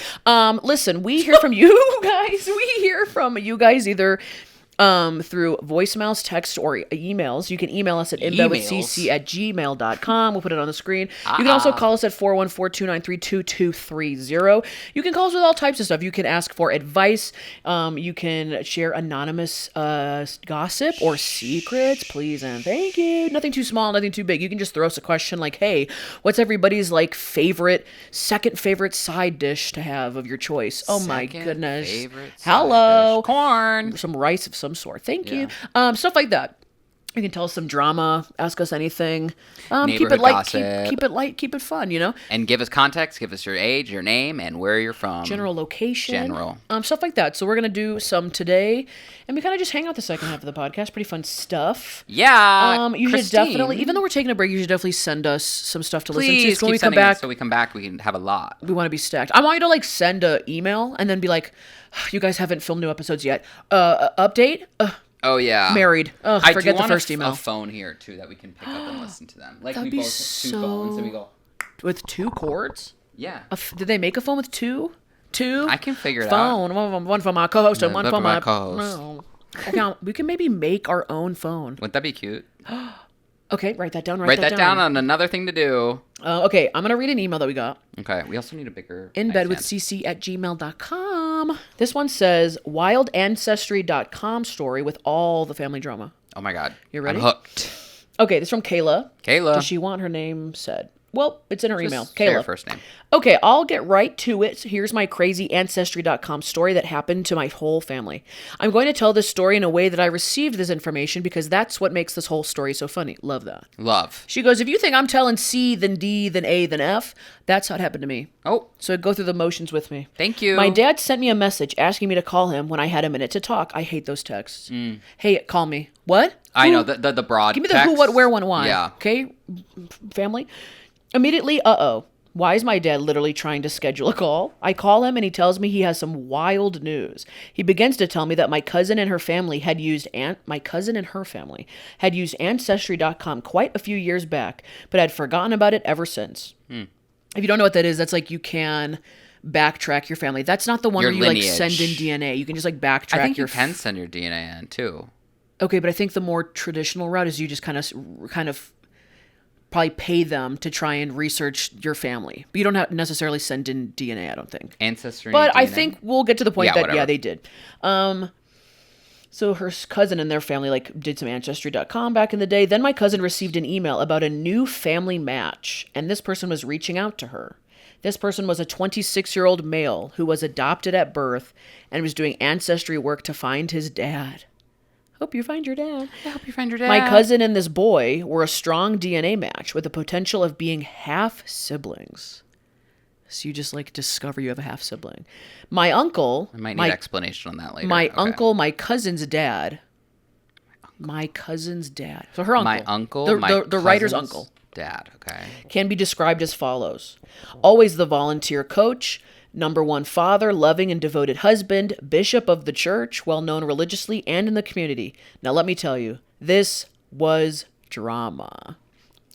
Listen, we hear from you guys. We hear from you guys either through voicemails, text, or emails. You can email us at inbedwithcc@gmail.com. We'll put it on the screen. You can also call us at 414-293-2230. You can call us with all types of stuff. You can ask for advice. You can share anonymous gossip or secrets, please and thank you. Nothing too small, nothing too big. You can just throw us a question like, hey, what's everybody's like second favorite side dish to have of your choice? Oh my goodness. Hello. Corn. Some rice of some sort. Thank you. Stuff like that. You can tell us some drama, ask us anything. Keep it light, keep it light, keep it fun, you know? And give us context, give us your age, your name, and where you're from. General location. Stuff like that. So we're going to do some today, and we kind of just hang out the second half of the podcast. Pretty fun stuff. Yeah. You should definitely, even though we're taking a break, you should definitely send us some stuff to listen to. So when we come back. So we come back, we can have a lot. We want to be stacked. I want you to like send an email and then be like, you guys haven't filmed new episodes yet. Update? Oh yeah, married. Oh, I forget do the first email. A phone here too that we can pick up and listen to them. Like That'd we be both have two phones, and we go with two cords. Yeah. Did they make a phone with two? I can figure it out. One for my co-host and one for my co-host. No. We can maybe make our own phone. Wouldn't that be cute? Okay, write that down. Write that down on another thing to do. Okay, I'm going to read an email that we got. Okay, we also need a bigger... inbedwithcc@gmail.com. This one says, wildancestry.com story with all the family drama. Oh my God. You ready? I'm hooked. Okay, this is from Kayla. Does she want her name said? Well, it's in her email. Say Kayla. her first name. Okay, I'll get right to it. Here's my crazy Ancestry.com story that happened to my whole family. I'm going to tell this story in a way that I received this information because that's what makes this whole story so funny. Love that. Love. She goes, if you think I'm telling C, then D, then A, then F, that's how it happened to me. Oh. So go through the motions with me. Thank you. My dad sent me a message asking me to call him when I had a minute to talk. I hate those texts. Hey, call me. What? I know, the broad Give me text. the who, what, where, when, why. Yeah. Okay, family? Immediately, why is my dad literally trying to schedule a call? I call him and he tells me he has some wild news. He begins to tell me that my cousin and her family had used Ancestry.com quite a few years back, but had forgotten about it ever since. If you don't know what that is, that's like you can backtrack your family. That's not the one where you like send in DNA. You can just like backtrack. I think you can send your DNA in too. Okay, but I think the more traditional route is you just kind of probably pay them to try and research your family. But you don't have necessarily send in DNA, I don't think. Ancestry. But DNA? I think we'll get to the point whatever. they did. So her cousin and their family like did some Ancestry.com back in the day. Then my cousin received an email about a new family match, and this person was reaching out to her. This person was a 26-year-old male who was adopted at birth and was doing ancestry work to find his dad. Hope you find your dad. I hope you find your dad. My cousin and this boy were a strong DNA match with the potential of being half siblings. So you just like discover you have a half sibling. My uncle. I might need explanation on that later. My uncle, my cousin's dad. My cousin's dad. So her uncle. My uncle. The writer's uncle. Dad. Okay. Can be described as follows: always the volunteer coach. Number one father, loving and devoted husband, bishop of the church, well known religiously and in the community. Now let me tell you, this was drama.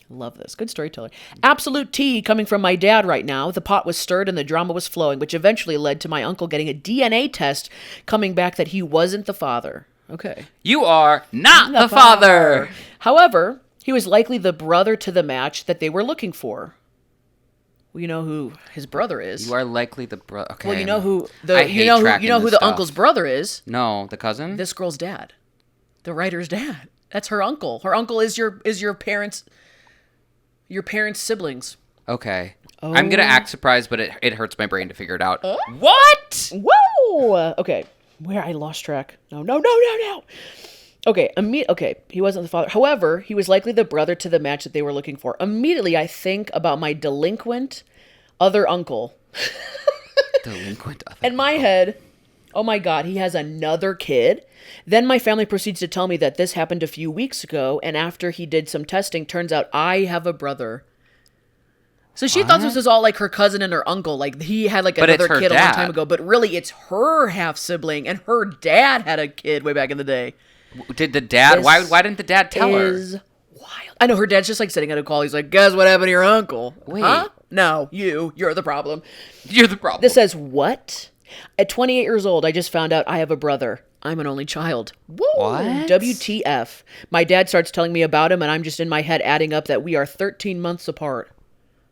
Love this. Good storyteller. Absolute tea coming from my dad right now. The pot was stirred and the drama was flowing, which eventually led to my uncle getting a DNA test coming back that he wasn't the father. Okay. You are not the father. However, he was likely the brother to the match that they were looking for. Well, you know who his brother is. You are likely the brother. Okay. Well, you know who the uncle's brother is. No, the cousin. This girl's dad, the writer's dad. That's her uncle. Her uncle is your parents' siblings. Okay. Oh. I'm gonna act surprised, but it hurts my brain to figure it out. What? Whoa. Okay. Where I lost track. No. Okay, he wasn't the father. However, he was likely the brother to the match that they were looking for. Immediately, I think about my delinquent other uncle. Delinquent other In my head, oh my God, he has another kid? Then my family proceeds to tell me that this happened a few weeks ago, and after he did some testing, turns out I have a brother. So she thought this was all like her cousin and her uncle. Like he had like another kid a long time ago, but really it's her half sibling, and her dad had a kid way back in the day. Did the dad? Why didn't the dad tell her? Is wild. I know her dad's just like sitting at a call. He's like, "Guess what happened to your uncle?" Wait. Huh? No, you're the problem. You're the problem. This says what? At 28 years old, I just found out I have a brother. I'm an only child. Woo! What? WTF. My dad starts telling me about him, and I'm just in my head adding up that we are 13 months apart.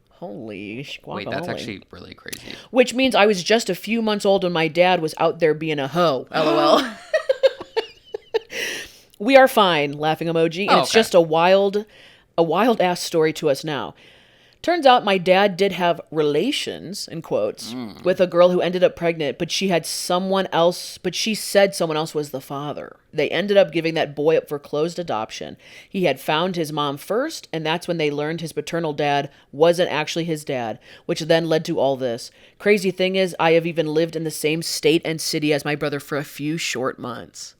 Holy guacamole. Wait, that's actually really crazy. Which means I was just a few months old when my dad was out there being a hoe. LOL. We are fine, laughing emoji. And it's just a wild ass story to us now. Turns out my dad did have relations, in quotes, with a girl who ended up pregnant, but she said someone else was the father. They ended up giving that boy up for closed adoption. He had found his mom first, and that's when they learned his paternal dad wasn't actually his dad, which then led to all this. Crazy thing is, I have even lived in the same state and city as my brother for a few short months.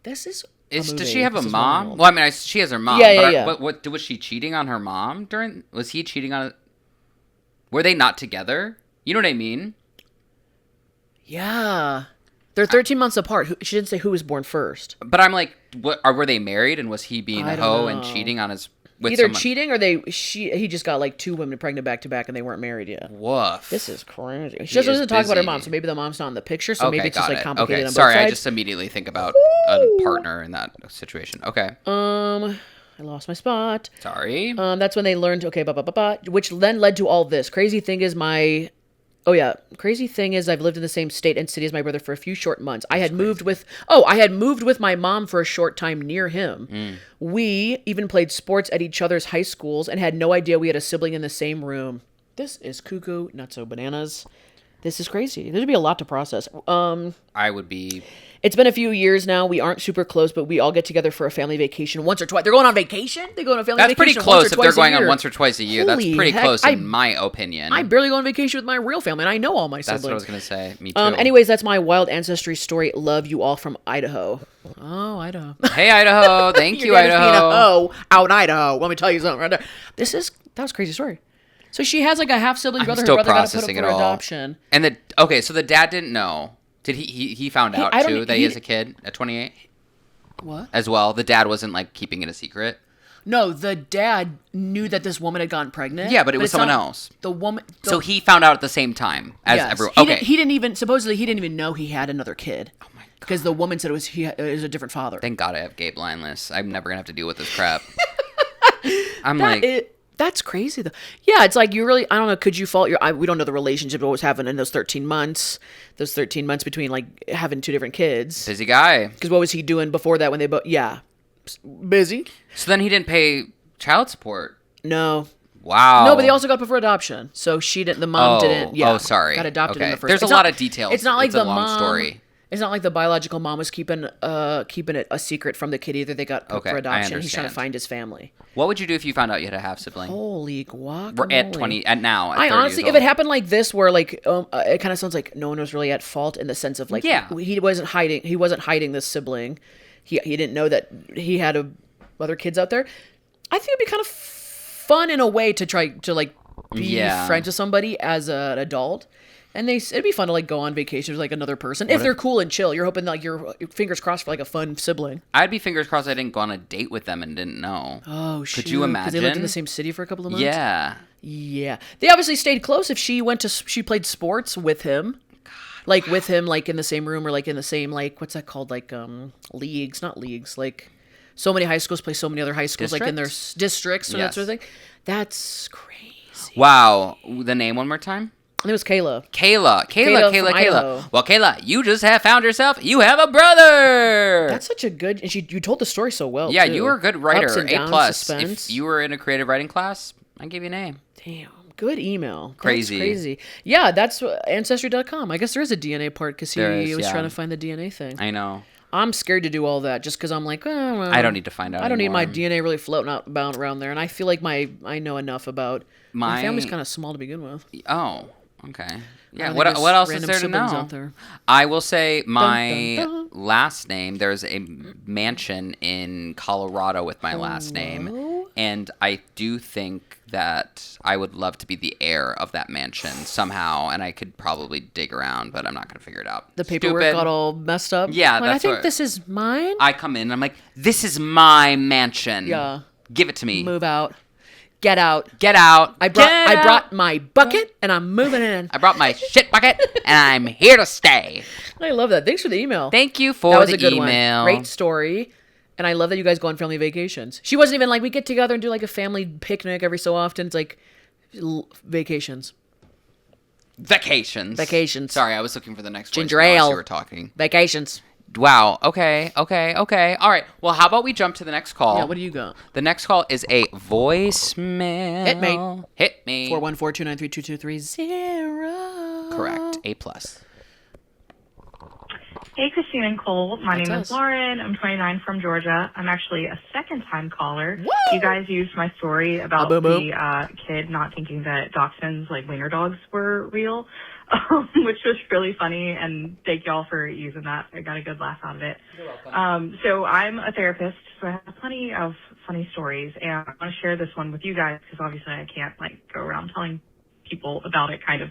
This is... Does she have a mom? Well, I mean, she has her mom. Yeah. But was she cheating on her mom was he cheating on? Were they not together? You know what I mean? Yeah. They're 13 months apart. She didn't say who was born first. But I'm like, were they married? And was he being a hoe and cheating on his... Either cheating or he just got like 2 women pregnant back to back and they weren't married yet. Woof. This is crazy. She just doesn't talk about her mom, so maybe the mom's not in the picture, so maybe it's just like complicated on both sides. Sorry, I just immediately think about a partner in that situation. Okay. I lost my spot. Sorry. That's when they learned, which then led to all this. Crazy thing is I've lived in the same state and city as my brother for a few short months. I had moved with my mom for a short time near him. We even played sports at each other's high schools and had no idea we had a sibling in the same room. This is cuckoo, not so bananas. This is crazy. There'd be a lot to process. I would be... It's been a few years now. We aren't super close, but we all get together for a family vacation once or twice. They're going on vacation? They go on a family vacation. That's pretty close if they're going on once or twice a year. That's pretty close in my opinion. I barely go on vacation with my real family, and I know all my siblings. That's what I was going to say. Me too. Anyways, that's my wild ancestry story. Love you all from Idaho. Oh, Idaho. Hey, Idaho. Thank you, Idaho. Out in Idaho. Let me tell you something right there. That was a crazy story. So she has like a half-sibling brother. Her brother got to put up for adoption. And so the dad didn't know. Did he found out too that he has a kid at 28? What? As well, the dad wasn't like keeping it a secret. No, the dad knew that this woman had gotten pregnant. Yeah, but it was someone else. The woman. So he found out at the same time as everyone. He didn't even know he had another kid. Oh my god! Because the woman said it was a different father. Thank God I have gay blindness. I'm never gonna have to deal with this crap. That's crazy though. Yeah, it's like you really, I don't know, could you fault we don't know the relationship what was happening in those 13 months between like having 2 different kids. Busy guy. Because what was he doing before that when they both, busy. So then he didn't pay child support. No. Wow. No, but they also got before adoption. So the mom didn't, Oh, sorry. Got adopted in the first. There's a lot of details. It's not like the long story. It's not like the biological mom was keeping it a secret from the kid either. They got put for adoption. He's trying to find his family. What would you do if you found out you had a half sibling? Holy guacamole! We're at 20 now. I honestly, if it happened like this, where like it kind of sounds like no one was really at fault in the sense of like he wasn't hiding this sibling. He didn't know that he had other kids out there. I think it'd be kind of fun in a way to try to like be friends with somebody as an adult. And it'd be fun to like go on vacation with like another person if they're cool and chill. You're hoping like your fingers crossed for like a fun sibling. I'd be fingers crossed I didn't go on a date with them and didn't know. Oh, shoot. Could you imagine? Because they lived in the same city for a couple of months. Yeah. They obviously stayed close. If she played sports with him, like with him, like in the same room or like in the same like what's that called? Like leagues, not leagues. Like so many high schools play so many other high schools, like in their districts or that sort of thing. That's crazy. Wow. The name one more time. I think it was Kayla. Kayla. Well, Kayla, you just have found yourself. You have a brother. That's such a good. And you told the story so well. Yeah, too. you were a good writer. Ups and downs, A+. Suspense. If you were in a creative writing class, I'd give you a name. Damn. Good email. Crazy. That's crazy. Yeah, that's Ancestry.com. I guess there is a DNA part because he was trying to find the DNA thing. I know. I'm scared to do all that just because I'm like, well, I don't need to find out. I don't anymore. need my DNA really floating out about around there, and I feel like I know enough about my family's kind of small to begin with. Oh, okay. Yeah. What else is there to know? I will say my last name. There's a mansion in Colorado with my last name, and I do think that I would love to be the heir of that mansion somehow, and I could probably dig around, but I'm not going to figure it out. The paperwork got all messed up. Yeah, I think this is mine. I come in and I'm like, this is my mansion. Yeah. Give it to me. Move out. Get out. Get out. I brought my bucket and I'm moving in. I brought my shit bucket and I'm here to stay. I love that. Thanks for the email. Thank you for that was the a good email. One. Great story. And I love that you guys go on family vacations. She wasn't even like, we get together and do like a family picnic every so often. It's like vacations. Vacations. Sorry, I was looking for the next ginger ale. You were talking. Vacations. Wow. Okay. All right. Well, how about we jump to the next call? Yeah, what do you got? The next call is a voicemail. Hit me. 414-293-2230. Correct. A+. Hey, Christine and Cole. My name is Lauren. I'm 29 from Georgia. I'm actually a second-time caller. Woo! You guys used my story about the kid not thinking that dachshunds, like wiener dogs, were real, which was really funny, and thank y'all for using that. I got a good laugh out of it. You're welcome. So I'm a therapist, so I have plenty of funny stories, and I want to share this one with you guys because obviously I can't go around telling people about it, kind of.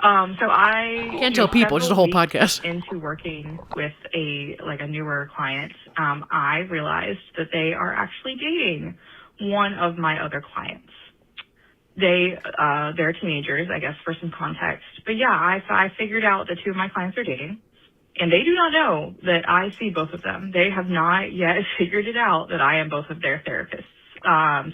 So I can't tell people, just a whole podcast. Into working with a newer client, I realized that they are actually dating one of my other clients. They're teenagers, I guess, for some context. But yeah, I figured out that two of my clients are dating, and they do not know that I see both of them. They have not yet figured it out that I am both of their therapists.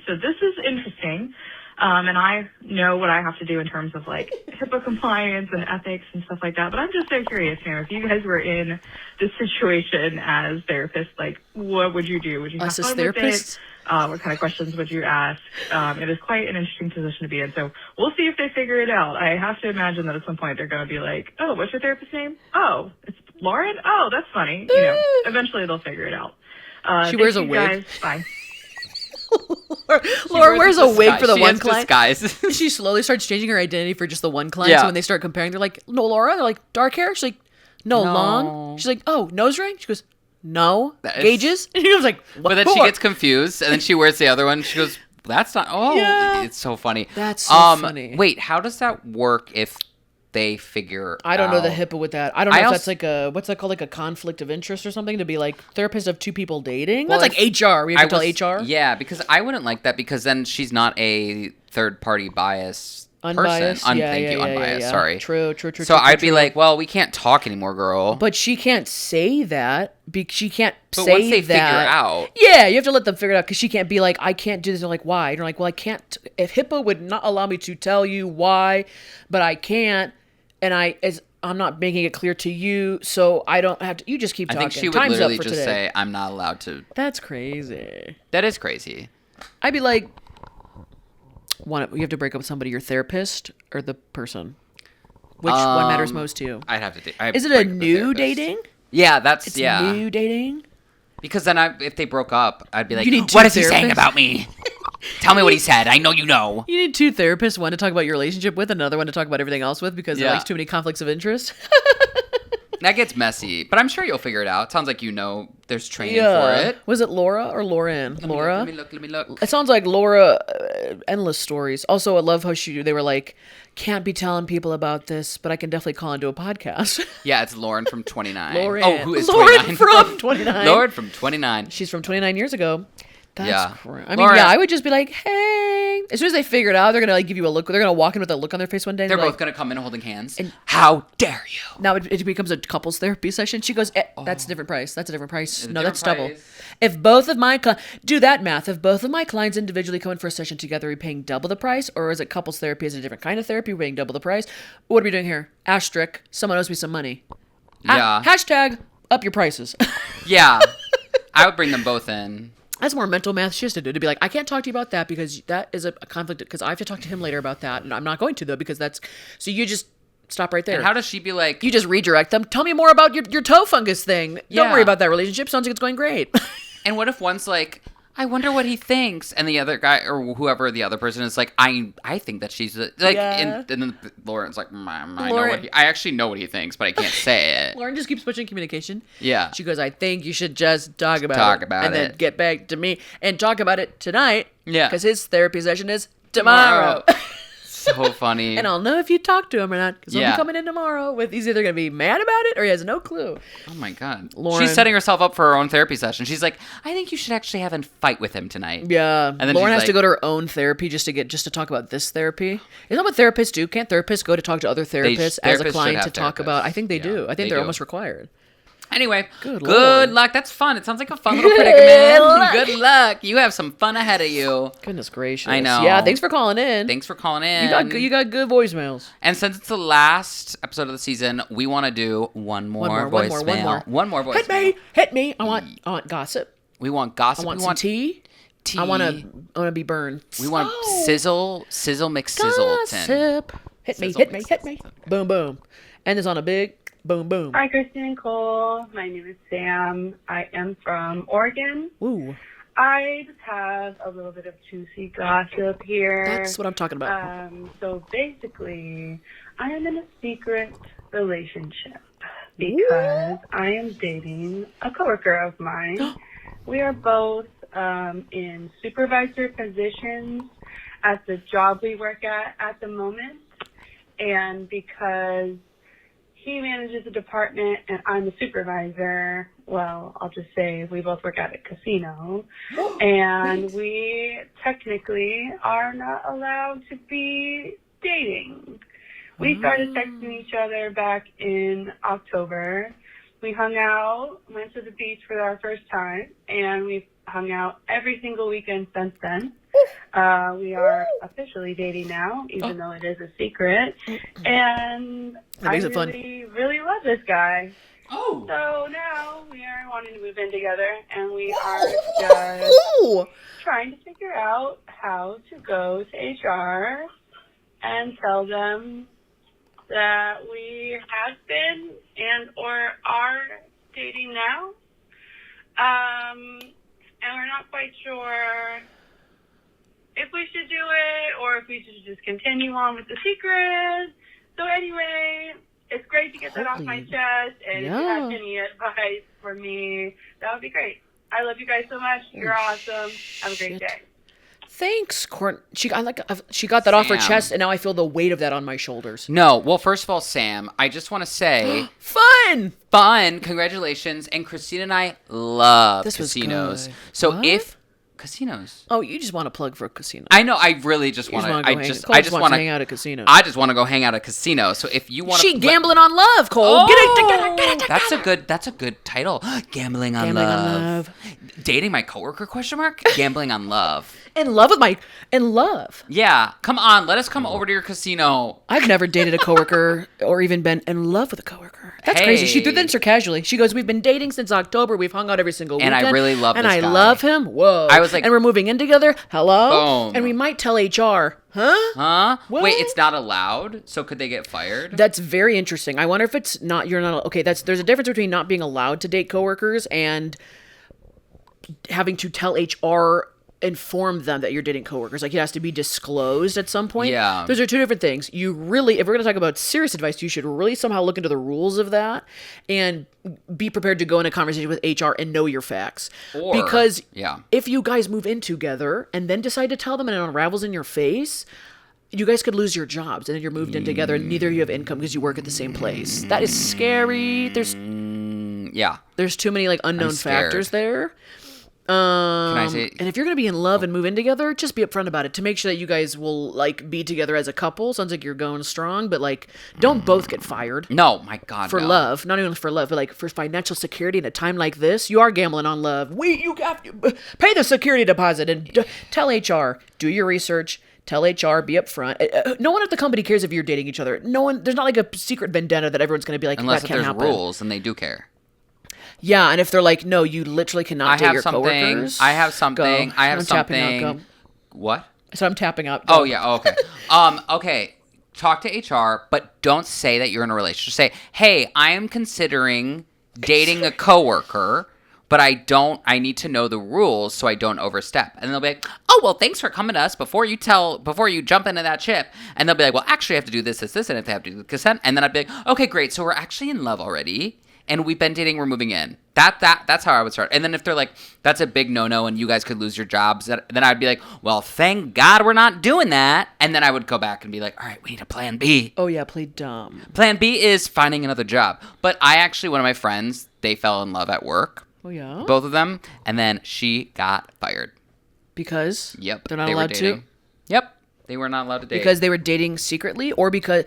So this is interesting. And I know what I have to do in terms of HIPAA compliance and ethics and stuff like that. But I'm just so curious, if you guys were in this situation as therapists, what would you do? Would you have fun with it? What kind of questions would you ask? It is quite an interesting position to be in. So we'll see if they figure it out. I have to imagine that at some point they're going to be like, oh, what's your therapist's name? Oh, it's Lauren? Oh, that's funny. Eventually they'll figure it out. She wears a wig. Guys. Bye. Laura wears a wig for the one client. Disguise. She slowly starts changing her identity for just the one client. Yeah. So when they start comparing, they're like, no, Laura. They're like, dark hair. She's like, no, long. She's like, oh, nose ring. She goes, no. Gauges. And he was like, what? But then she gets confused, and then she wears the other one. She goes, that's not. Oh, yeah. It's so funny. That's so funny. Wait, how does that work if they figure I don't know the HIPAA with that. I don't know if that's like a, what's that called, like a conflict of interest or something, to be like therapist of two people dating? Well, that's like HR. We have to tell HR? Yeah, because I wouldn't like that, because then she's not a third-party bias unbiased person. Unbiased, sorry. True. So I'd be like, well, we can't talk anymore, girl. But she can't say that. She can't say that. But once they figure out. Yeah, you have to let them figure it out, because she can't be like, I can't do this. They're like, why? And you're like, well, I can't. If HIPAA would not allow me to tell you why, but I can't. And I'm not making it clear to you, so I don't have to. You just keep talking. I think she would literally just say, I'm not allowed to. That's crazy. That is crazy. I'd be like, you have to break up with somebody, your therapist or the person? Which one matters most to you? I'd have to. Is it a new dating? Yeah, it's new dating? Because then if they broke up, I'd be like, what is he saying about me? Tell me what he said. I know you know. You need two therapists, one to talk about your relationship with, another one to talk about everything else with, because there are too many conflicts of interest. That gets messy, but I'm sure you'll figure it out. It sounds like there's training for it. Was it Laura or Lauren? Laura? Let me look. It sounds like Laura, endless stories. Also, I love how they were like, can't be telling people about this, but I can definitely call into a podcast. Yeah, it's Lauren from 29. Lauren. Oh, who is Lauren 29? from 29. Lauren from 29. She's from 29 years ago. That's crazy. I mean, Laura, I would just be like, hey. As soon as they figure it out, they're going to give you a look. They're going to walk in with a look on their face one day. They're both going to come in holding hands. And how dare you? Now it becomes a couples therapy session. She goes, that's a different price. That's a different price. No, that's double. If both of my do that math. If both of my clients individually come in for a session together, are we paying double the price? Or is it couples therapy? Is it a different kind of therapy? We're paying double the price? What are we doing here? Asterisk. Someone owes me some money. Yeah. Hashtag up your prices. Yeah. I would bring them both in. That's more mental math she has to do, to be like, I can't talk to you about that because that is a conflict, because I have to talk to him later about that, and I'm not going to, though, because that's... So you just stop right there. And how does she be like... You just redirect them. Tell me more about your toe fungus thing. Yeah. Don't worry about that relationship. Sounds like it's going great. And what if one's like, I wonder what he thinks, and the other guy, or whoever the other person is like, I think that she's... and then Lauren's like, I actually know what he thinks, but I can't say it. Lauren just keeps pushing communication. Yeah. She goes, I think you should just talk about it. And then get back to me and talk about it tonight. Yeah. Because his therapy session is tomorrow. So funny. And I'll know if you talk to him or not, because he'll be coming in tomorrow with, he's either going to be mad about it or he has no clue. Oh my God. Lauren. She's setting herself up for her own therapy session. She's like, I think you should actually have a fight with him tonight. Yeah. And then Lauren has to go to her own therapy just to talk about this therapy. Isn't that what therapists do? Can't therapists go to talk to other therapists as a client to talk about? I think they do. I think they're almost required. Anyway, good luck. That's fun. It sounds like a fun little predicament. Good luck. You have some fun ahead of you. Goodness gracious. I know. Yeah, thanks for calling in. You got good voicemails. And since it's the last episode of the season, we want to do one more voicemail. One more voicemail. Hit me. I want gossip. We want gossip. I want some tea. I want to be burned. We want sizzle McSizzleton. Gossip. Hit me. Boom, boom. And it's on a big boom, boom. Hi, Christine and Cole. My name is Sam. I am from Oregon. Ooh. I just have a little bit of juicy gossip here. That's what I'm talking about. So basically, I am in a secret relationship because I am dating a coworker of mine. We are both in supervisor positions at the job we work at the moment. And because he manages a department and I'm the supervisor, well, I'll just say we both work at a casino. And we technically are not allowed to be dating. We started texting each other back in October. We hung out, went to the beach for our first time, and we've hung out every single weekend since then. We are officially dating now, even though it is a secret. And I really love this guy. Oh. So now we are wanting to move in together, and we are just trying to figure out how to go to HR and tell them that we have been and or are dating now. And we're not quite sure if we should do it or if we should just continue on with the secret. So anyway, it's great to get that off my chest. And if you have any advice for me, that would be great. I love you guys so much. You're awesome. Have a great day. Thanks, Court. She got that off her chest, and now I feel the weight of that on my shoulders. No, well, first of all, Sam, I just want to say, fun. Congratulations, and Christina and I love casinos. So if casinos, you just want to plug for a casino. I know. I really just want to. I just want to hang out at a casino. I just want to go hang out at a casino. So if you want, gambling on love, Cole. Get it. That's a good title. Gambling on love. Dating my coworker? ? Gambling on love. In love. Yeah, come on. Let us come over to your casino. I've never dated a coworker or even been in love with a coworker. That's crazy. She threw the answer casually. She goes, "We've been dating since October. We've hung out every single weekend. And I really love this guy. And I love him. Whoa. I was like, and we're moving in together. Hello. Boom. And we might tell HR. Huh? What? Wait, it's not allowed? So could they get fired? That's very interesting. I wonder if it's not. You're not okay. There's a difference between not being allowed to date coworkers and having to tell HR. Inform them that you're dating coworkers. Like, it has to be disclosed at some point. Yeah. Those are two different things. You really, if we're going to talk about serious advice, you should really somehow look into the rules of that and be prepared to go in a conversation with HR and know your facts. Because if you guys move in together and then decide to tell them and it unravels in your face, you guys could lose your jobs and then you're moved in together and neither of you have income because you work at the same place. That is scary. There's too many unknown factors there. Can I say? And if you're going to be in love and move in together, just be upfront about it to make sure that you guys will be together as a couple. Sounds like you're going strong, but don't both get fired. No, my God, for love, not even for love, but for financial security in a time like this, you are gambling on love. You have to pay the security deposit and tell HR, do your research. Tell HR, be upfront. No one at the company cares if you're dating each other. No one. There's not a secret vendetta that everyone's going to be unless that can't happen. Rules and they do care. Yeah, and if they're like, no, you literally cannot date your coworkers. I have something. Tapping out, what? So I'm tapping out. Go. Oh, yeah. Oh, okay. Okay. Talk to HR, but don't say that you're in a relationship. Just say, hey, I am considering dating a coworker, but I need to know the rules so I don't overstep. And they'll be like, oh, well, thanks for coming to us before you jump into that ship. And they'll be like, well, actually I have to do this, and if they have to do consent. And then I'd be like, okay, great. So we're actually in love already. and we've been dating, we're moving in. That's how I would start. And then if they're like, that's a big no-no and you guys could lose your jobs, then I'd be like, well, thank God we're not doing that. And then I would go back and be like, all right, we need a plan B. Oh, yeah, play dumb. Plan B is finding another job. But I actually, one of my friends, they fell in love at work. Oh, yeah? Both of them. And then she got fired. Because? Yep. They're not allowed to? Yep. They were not allowed to date. Because they were dating secretly, or because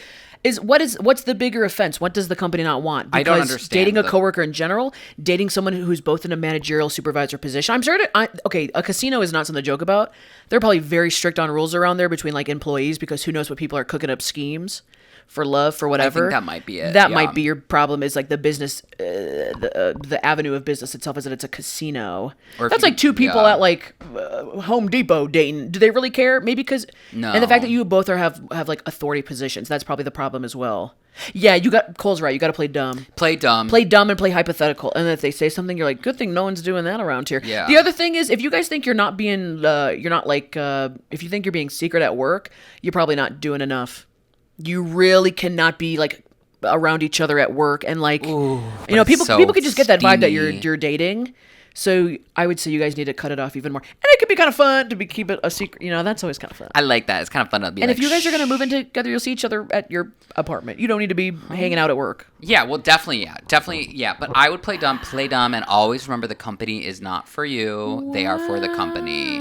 what's the bigger offense? What does the company not want? Because I don't understand. Dating a coworker in general, dating someone who's both in a managerial supervisor position. I'm sure. A casino is not something to joke about. They're probably very strict on rules around there between like employees, because who knows what people are cooking up schemes for love, for whatever. I think that might be it. That might be your problem, is like the business, the avenue of business itself is that it's a casino. That's like two people at like Home Depot dating. Do they really care? Maybe because no. And the fact that you both have like authority positions, that's probably the problem as well. Yeah, Cole's right. You got to play dumb. Play dumb And play hypothetical. And if they say something, you're like, good thing no one's doing that around here. Yeah. The other thing is, if you guys think you're not being, if you think you're being secret at work, you're probably not doing enough. You really cannot be like around each other at work and like, people can just get that vibe that you're dating. So I would say you guys need to cut it off even more. And it could be kind of fun to keep it a secret. That's always kind of fun. I like that. It's kind of fun to be. And if you guys are going to move in together, you'll see each other at your apartment. You don't need to be hanging out at work. Yeah, well, definitely, yeah. But I would play dumb, and always remember the company is not for you. Wow. They are for the company.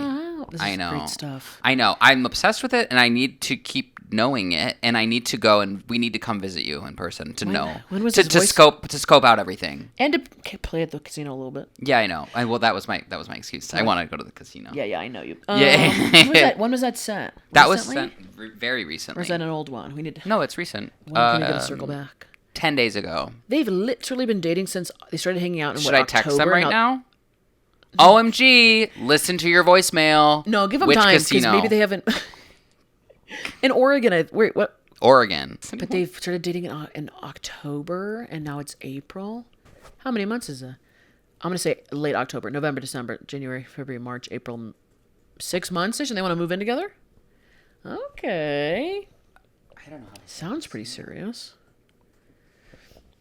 This is great stuff. I know. I'm obsessed with it, and I need to keep knowing it, and I need to go, and we need to come visit you in person to know. When was to scope out everything and to play at the casino a little bit. Yeah, I know. Well, that was my excuse. I wanted to go to the casino. Yeah, I know you. Yeah. When was that set? That was sent very recently. Or is that an old one? No, it's recent. When can we get a circle back? 10 days ago. They've literally been dating since they started hanging out in Should I text them right now? OMG, listen to your voicemail. No, give them time, because maybe they haven't. In Oregon, what? Oregon. But they started dating in October, and now it's April. How many months is it? I'm going to say late October, November, December, January, February, March, April. 6 months-ish, and they want to move in together? Okay. I don't know. Sounds pretty serious.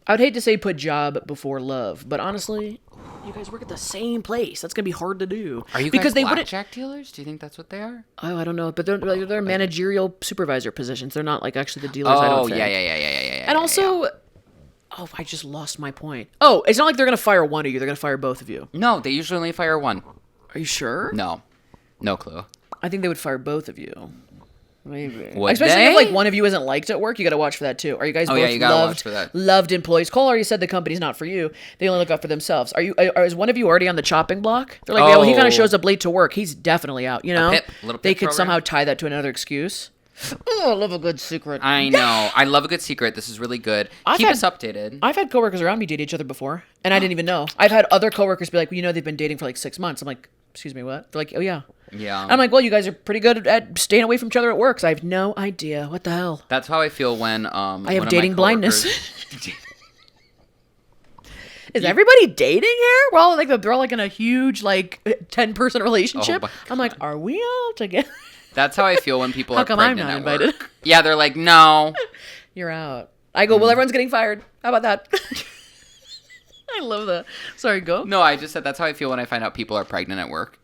I would hate to say put job before love, but honestly, you guys work at the same place. That's going to be hard to do. Are you guys blackjack dealers? Do you think that's what they are? Oh, I don't know. But they're managerial supervisor positions. They're not like actually the dealers, I don't think. Yeah. And also, I just lost my point. Oh, it's not like they're going to fire one of you. They're going to fire both of you. No, they usually only fire one. Are you sure? No clue. I think they would fire both of you. Maybe. Would Especially they? if like one of you isn't liked at work, you got to watch for that too. Are you guys both you gotta watch for that. loved employees? Cole already said the company's not for you. They only look out for themselves. Is one of you already on the chopping block? They're like, yeah, well, he kind of shows up late to work. He's definitely out. Little they could program. somehow tie that to another excuse. Oh, I love a good secret. I know. I love a good secret. This is really good. Keep us updated. I've had coworkers around me date each other before, and I didn't even know. I've had other coworkers be like, they've been dating for like 6 months. I'm like, excuse me, what? They're like, oh yeah. Yeah. I'm like, well, you guys are pretty good at staying away from each other at work, so I have no idea. What the hell? That's how I feel when I have dating blindness. Is everybody dating here? We're all like they're all like in a huge 10-person relationship. I'm like, are we all together? That's how I feel when people are pregnant I'm not at invited? Work. Yeah, they're like, no. You're out. I go, well, everyone's getting fired. How about that? I love that. Sorry, go. No, I just said that's how I feel when I find out people are pregnant at work.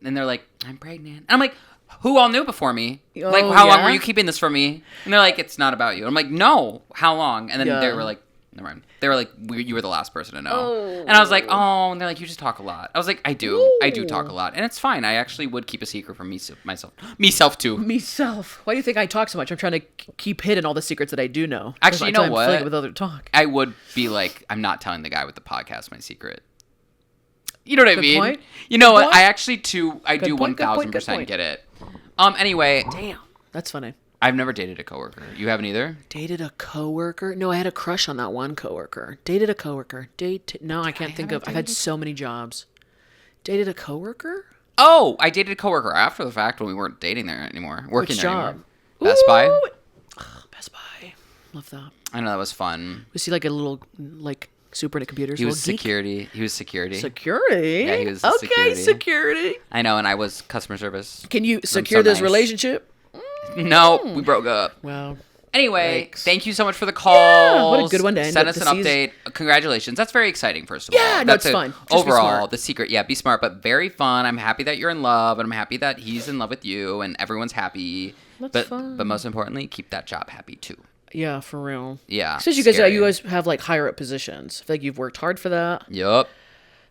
And they're like, I'm pregnant. And I'm like, who all knew before me? How long were you keeping this from me? And they're like, it's not about you. I'm like, no. How long? And then they were like, never mind. They were like, you were the last person to know. Oh. And I was like, oh. And they're like, you just talk a lot. I was like, I do. Ooh. I do talk a lot. And it's fine. I actually would keep a secret from myself. Myself, too. Myself. Why do you think I talk so much? I'm trying to keep hidden all the secrets that I do know. Actually, you know what? I'm with other talk. I would be like, I'm not telling the guy with the podcast my secret. You know what I mean? Point. You know what? I actually, I do 1,000% get it. Anyway. Damn. That's funny. I've never dated a coworker. You haven't either? Dated a coworker? No, I had a crush on that one coworker. Dated a coworker. No, I can't think of. I've had so many jobs. Dated a coworker? Oh, I dated a coworker after the fact when we weren't dating there anymore. Working Which there job? anymore. Best Buy. Oh, Best Buy. Love that. I know, that was fun. Was he like a little, super into computers? He was security. He was security. Security? Yeah, he was security. I know, and I was customer service. Can you secure this relationship? No, we broke up. Wow. Anyway, thank you so much for the calls. Yeah, what a good one to end. Send us an update. Congratulations. That's very exciting, first of all. Yeah, no, it's fun. Overall, the secret, be smart, but very fun. I'm happy that you're in love, and I'm happy that he's in love with you, and everyone's happy. That's fun. But most importantly, keep that job happy, too. Yeah, for real. Yeah. Since you guys have like higher up positions. I feel like you've worked hard for that. Yup.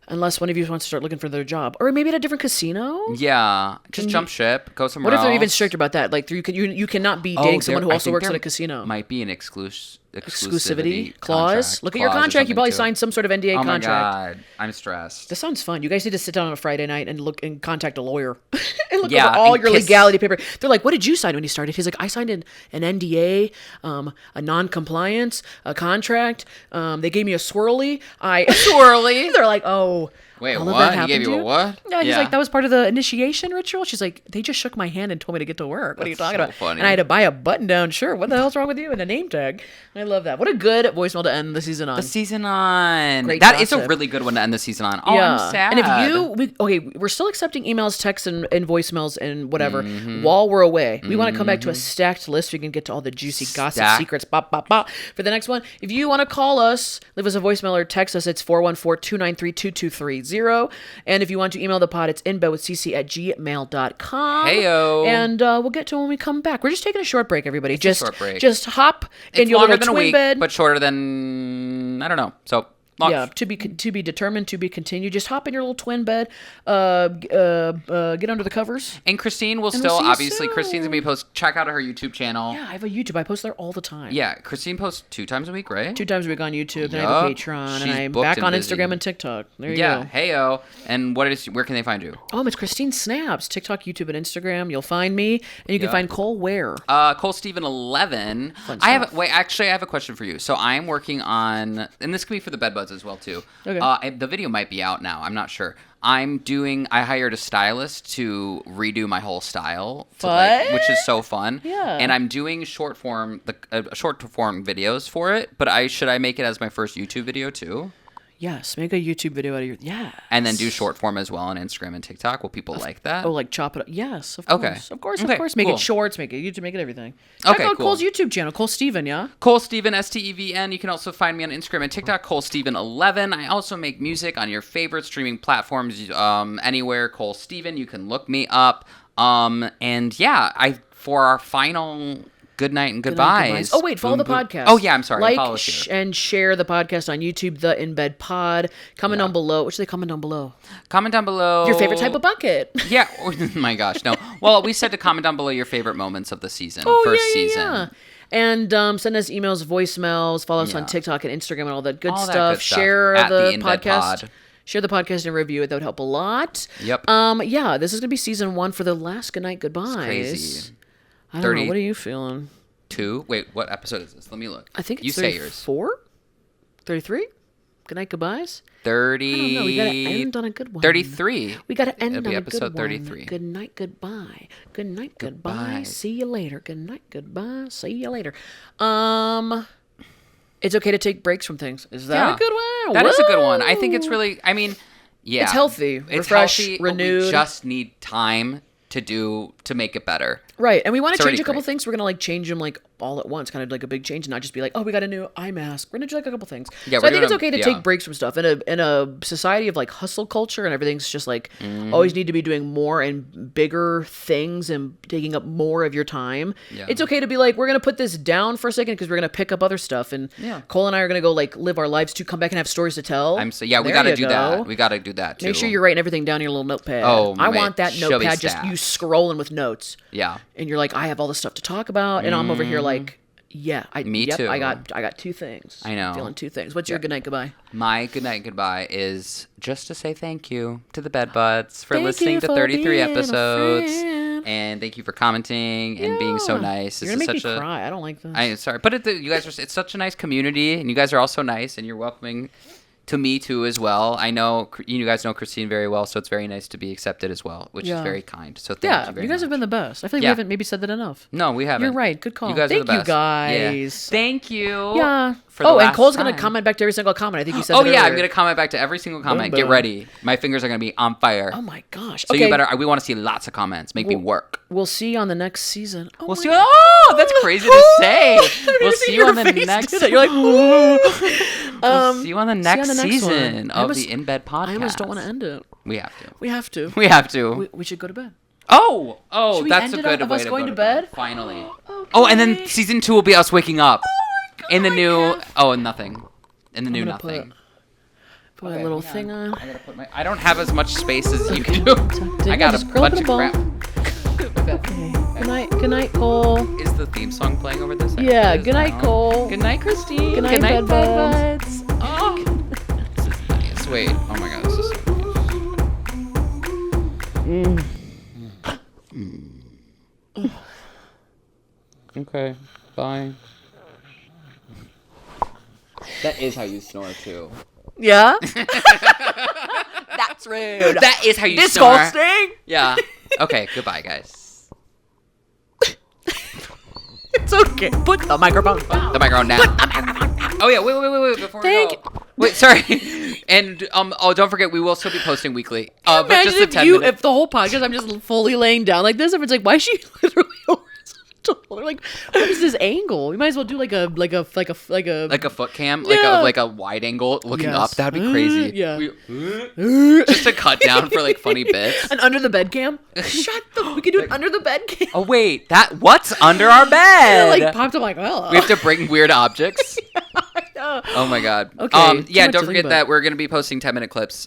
Unless one of you wants to start looking for their job, or maybe at a different casino. Yeah, just jump ship, go somewhere else. What if they're even strict about that? Like, you cannot be dating someone who also works at a casino. Might be an exclusivity clause. Look at your contract. You probably signed some sort of NDA contract. Oh my god, I'm stressed. This sounds fun. You guys need to sit down on a Friday night and look and contact a lawyer and look over all your legality paper. They're like, "What did you sign when you started?" He's like, "I signed an NDA, a non-compliance, a contract. They gave me a swirly. A swirly." They're like, "Oh." Wait, what? He gave you a what? Yeah, he's like, that was part of the initiation ritual. She's like, they just shook my hand and told me to get to work. What are you talking about? Funny. And I had to buy a button-down shirt. What the hell's wrong with you? And a name tag. I love that. What a good voicemail to end the season on. Great that gossip. Is a really good one to end the season on. Oh, yeah. I'm sad. And if we're still accepting emails, texts, and voicemails and whatever while we're away. We want to come back to a stacked list so we can get to all the juicy gossip secrets. Bop, bop, bop. For the next one, if you want to call us, leave us a voicemail or text us, it's 414-293-2230. And if you want to email the pod, it's inbedwithcc@gmail.com. Heyo. And we'll get to it when we come back. We're just taking a short break, everybody. It's a short break. Just hop in your little twin bed. But shorter than, I don't know. So, yeah, to be determined, to be continued. Just hop in your little twin bed, get under the covers. And Christine will still, obviously, Christine's going to be check out her YouTube channel. Yeah, I have a YouTube. I post there all the time. Yeah, Christine posts 2 times a week, right? 2 times a week on YouTube. Then I have a Patreon. And I'm back on Instagram and TikTok. There you go. Yeah, heyo. And where can they find you? It's Christine Snaps. TikTok, YouTube, and Instagram. You'll find me. And you can find Cole where? Cole Steven 11. I have a question for you. So I'm working on, and this can be for the Bed Buds as well, too. Okay. The video might be out now. I'm not sure. I hired a stylist to redo my whole style, which is so fun. Yeah. And I'm doing short form videos for it. But should I make it as my first YouTube video too? Yes, make a YouTube video out of and then do short form as well on Instagram and TikTok. Will people like that? Oh, like chop it up? Yes, of course. Of course. Make it shorts, make it YouTube, make it everything. Okay, cool. Cole's YouTube channel, Cole Steven, yeah? Cole Steven, STEVN. You can also find me on Instagram and TikTok, Cole Steven 11. I also make music on your favorite streaming platforms, anywhere, Cole Steven. You can look me up. For our final good night and goodbyes. Oh, wait, follow the podcast. Oh, yeah, I'm sorry. Like and share the podcast on YouTube, The In Bed Pod. Comment down below. What should they comment down below? Comment down below. Your favorite type of bucket. Yeah. Oh, my gosh, no. Well, we said to comment down below your favorite moments of the season. Season. Yeah. And send us emails, voicemails, follow us on TikTok and Instagram and all that good stuff. Share the podcast. Share the podcast and review it. That would help a lot. Yep. This is going to be season 1 for the last goodnight goodbyes. It's crazy. I don't know. What are you feeling? 2? Wait, what episode is this? Let me look. I think it's 34? 33? Goodnight goodbyes? 30. I don't know. We got to end on a good one. 33. We got to end on a good one. Episode 33. Good night, goodbye. Good night, goodbye. See you later. Good night, goodbye. See you later. It's okay to take breaks from things. Is that a good one? That is a good one. I think it's really, it's healthy. It's refresh, healthy, renewed. We just need time to make it better. Right. And we want to change a couple things. We're going to change them all at once, kind of like a big change, and not just be like, oh, we got a new eye mask. We're going to do a couple things. Yeah, so I think it's okay to take breaks from stuff. In a society of hustle culture and everything's just always need to be doing more and bigger things and taking up more of your time. Yeah. It's okay to be we're going to put this down for a second because we're going to pick up other stuff. And Cole and I are going to go live our lives to come back and have stories to tell. We got to do that. We got to do that too. Make sure you're writing everything down in your little notepad. Oh, I want that notepad just you scrolling with notes. Yeah. And you're I have all this stuff to talk about, and I'm over here me too. I got 2 things. I know. Feeling 2 things. What's your good night goodbye? My good night goodbye is just to say thank you to the Bed Buds for listening to 33 episodes, and thank you for commenting and being so nice. You're gonna make me cry. I don't like this. I'm sorry, but you guys it's such a nice community, and you guys are all so nice, and you're welcoming to me too as well. I know you guys know Christine very well, so it's very nice to be accepted as well, which is very kind. So thank you very much. You guys have been the best. I feel like we haven't maybe said that enough. No, we haven't. You're right. Good call. You guys are the best. Thank you guys. Yeah. Thank you. Yeah. And Cole's going to comment back to every single comment. I think you said that earlier. I'm going to comment back to every single comment. Get ready. My fingers are going to be on fire. Oh my gosh. So we want to see lots of comments. Make me work. We'll see you on the next season. We'll see you. Oh, that's crazy to say. We'll see you on the next. You're like, we'll see you on the next season of the In Bed podcast. I almost don't want to end it. We have to. We have to. We should go to bed. Oh, that's a good way to go to bed. Finally. Okay. Oh, and then season 2 will be us waking up. In the new, nothing. In the new nothing. Put a little thing on. I don't have as much space as you do. I got a bunch of crap. Okay. Good night, Cole. Is the theme song playing over this? Yeah. Good night, Cole. Good night, Christine. Good night, Bed Buds. Oh. This is nice. Wait. Oh my God. This is so nice. Okay. Bye. That is how you snore too. Yeah. That's rude. That is how you Disgusting. snore. Yeah. Okay. Goodbye, guys. It's okay. Put the microphone down. The microphone down. Put the microphone down. Oh yeah. Wait. Before we go. Wait. Sorry. And don't forget, we will still be posting weekly. But imagine just the if the whole podcast I'm just fully laying down like this. Everyone's like, why is she literally over? They're like, what is this angle? We might as well do like a foot cam, like a wide angle looking up. That'd be crazy. Yeah. Just to cut down for like funny bits. An under the bed cam. We could do an under the bed cam. Oh wait, what's under our bed? Like popped up like, well. We have to bring weird objects. Oh my God. Okay. Don't forget that we're gonna be posting 10-minute clips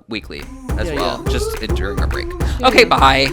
weekly as well, just during our break. Okay, bye.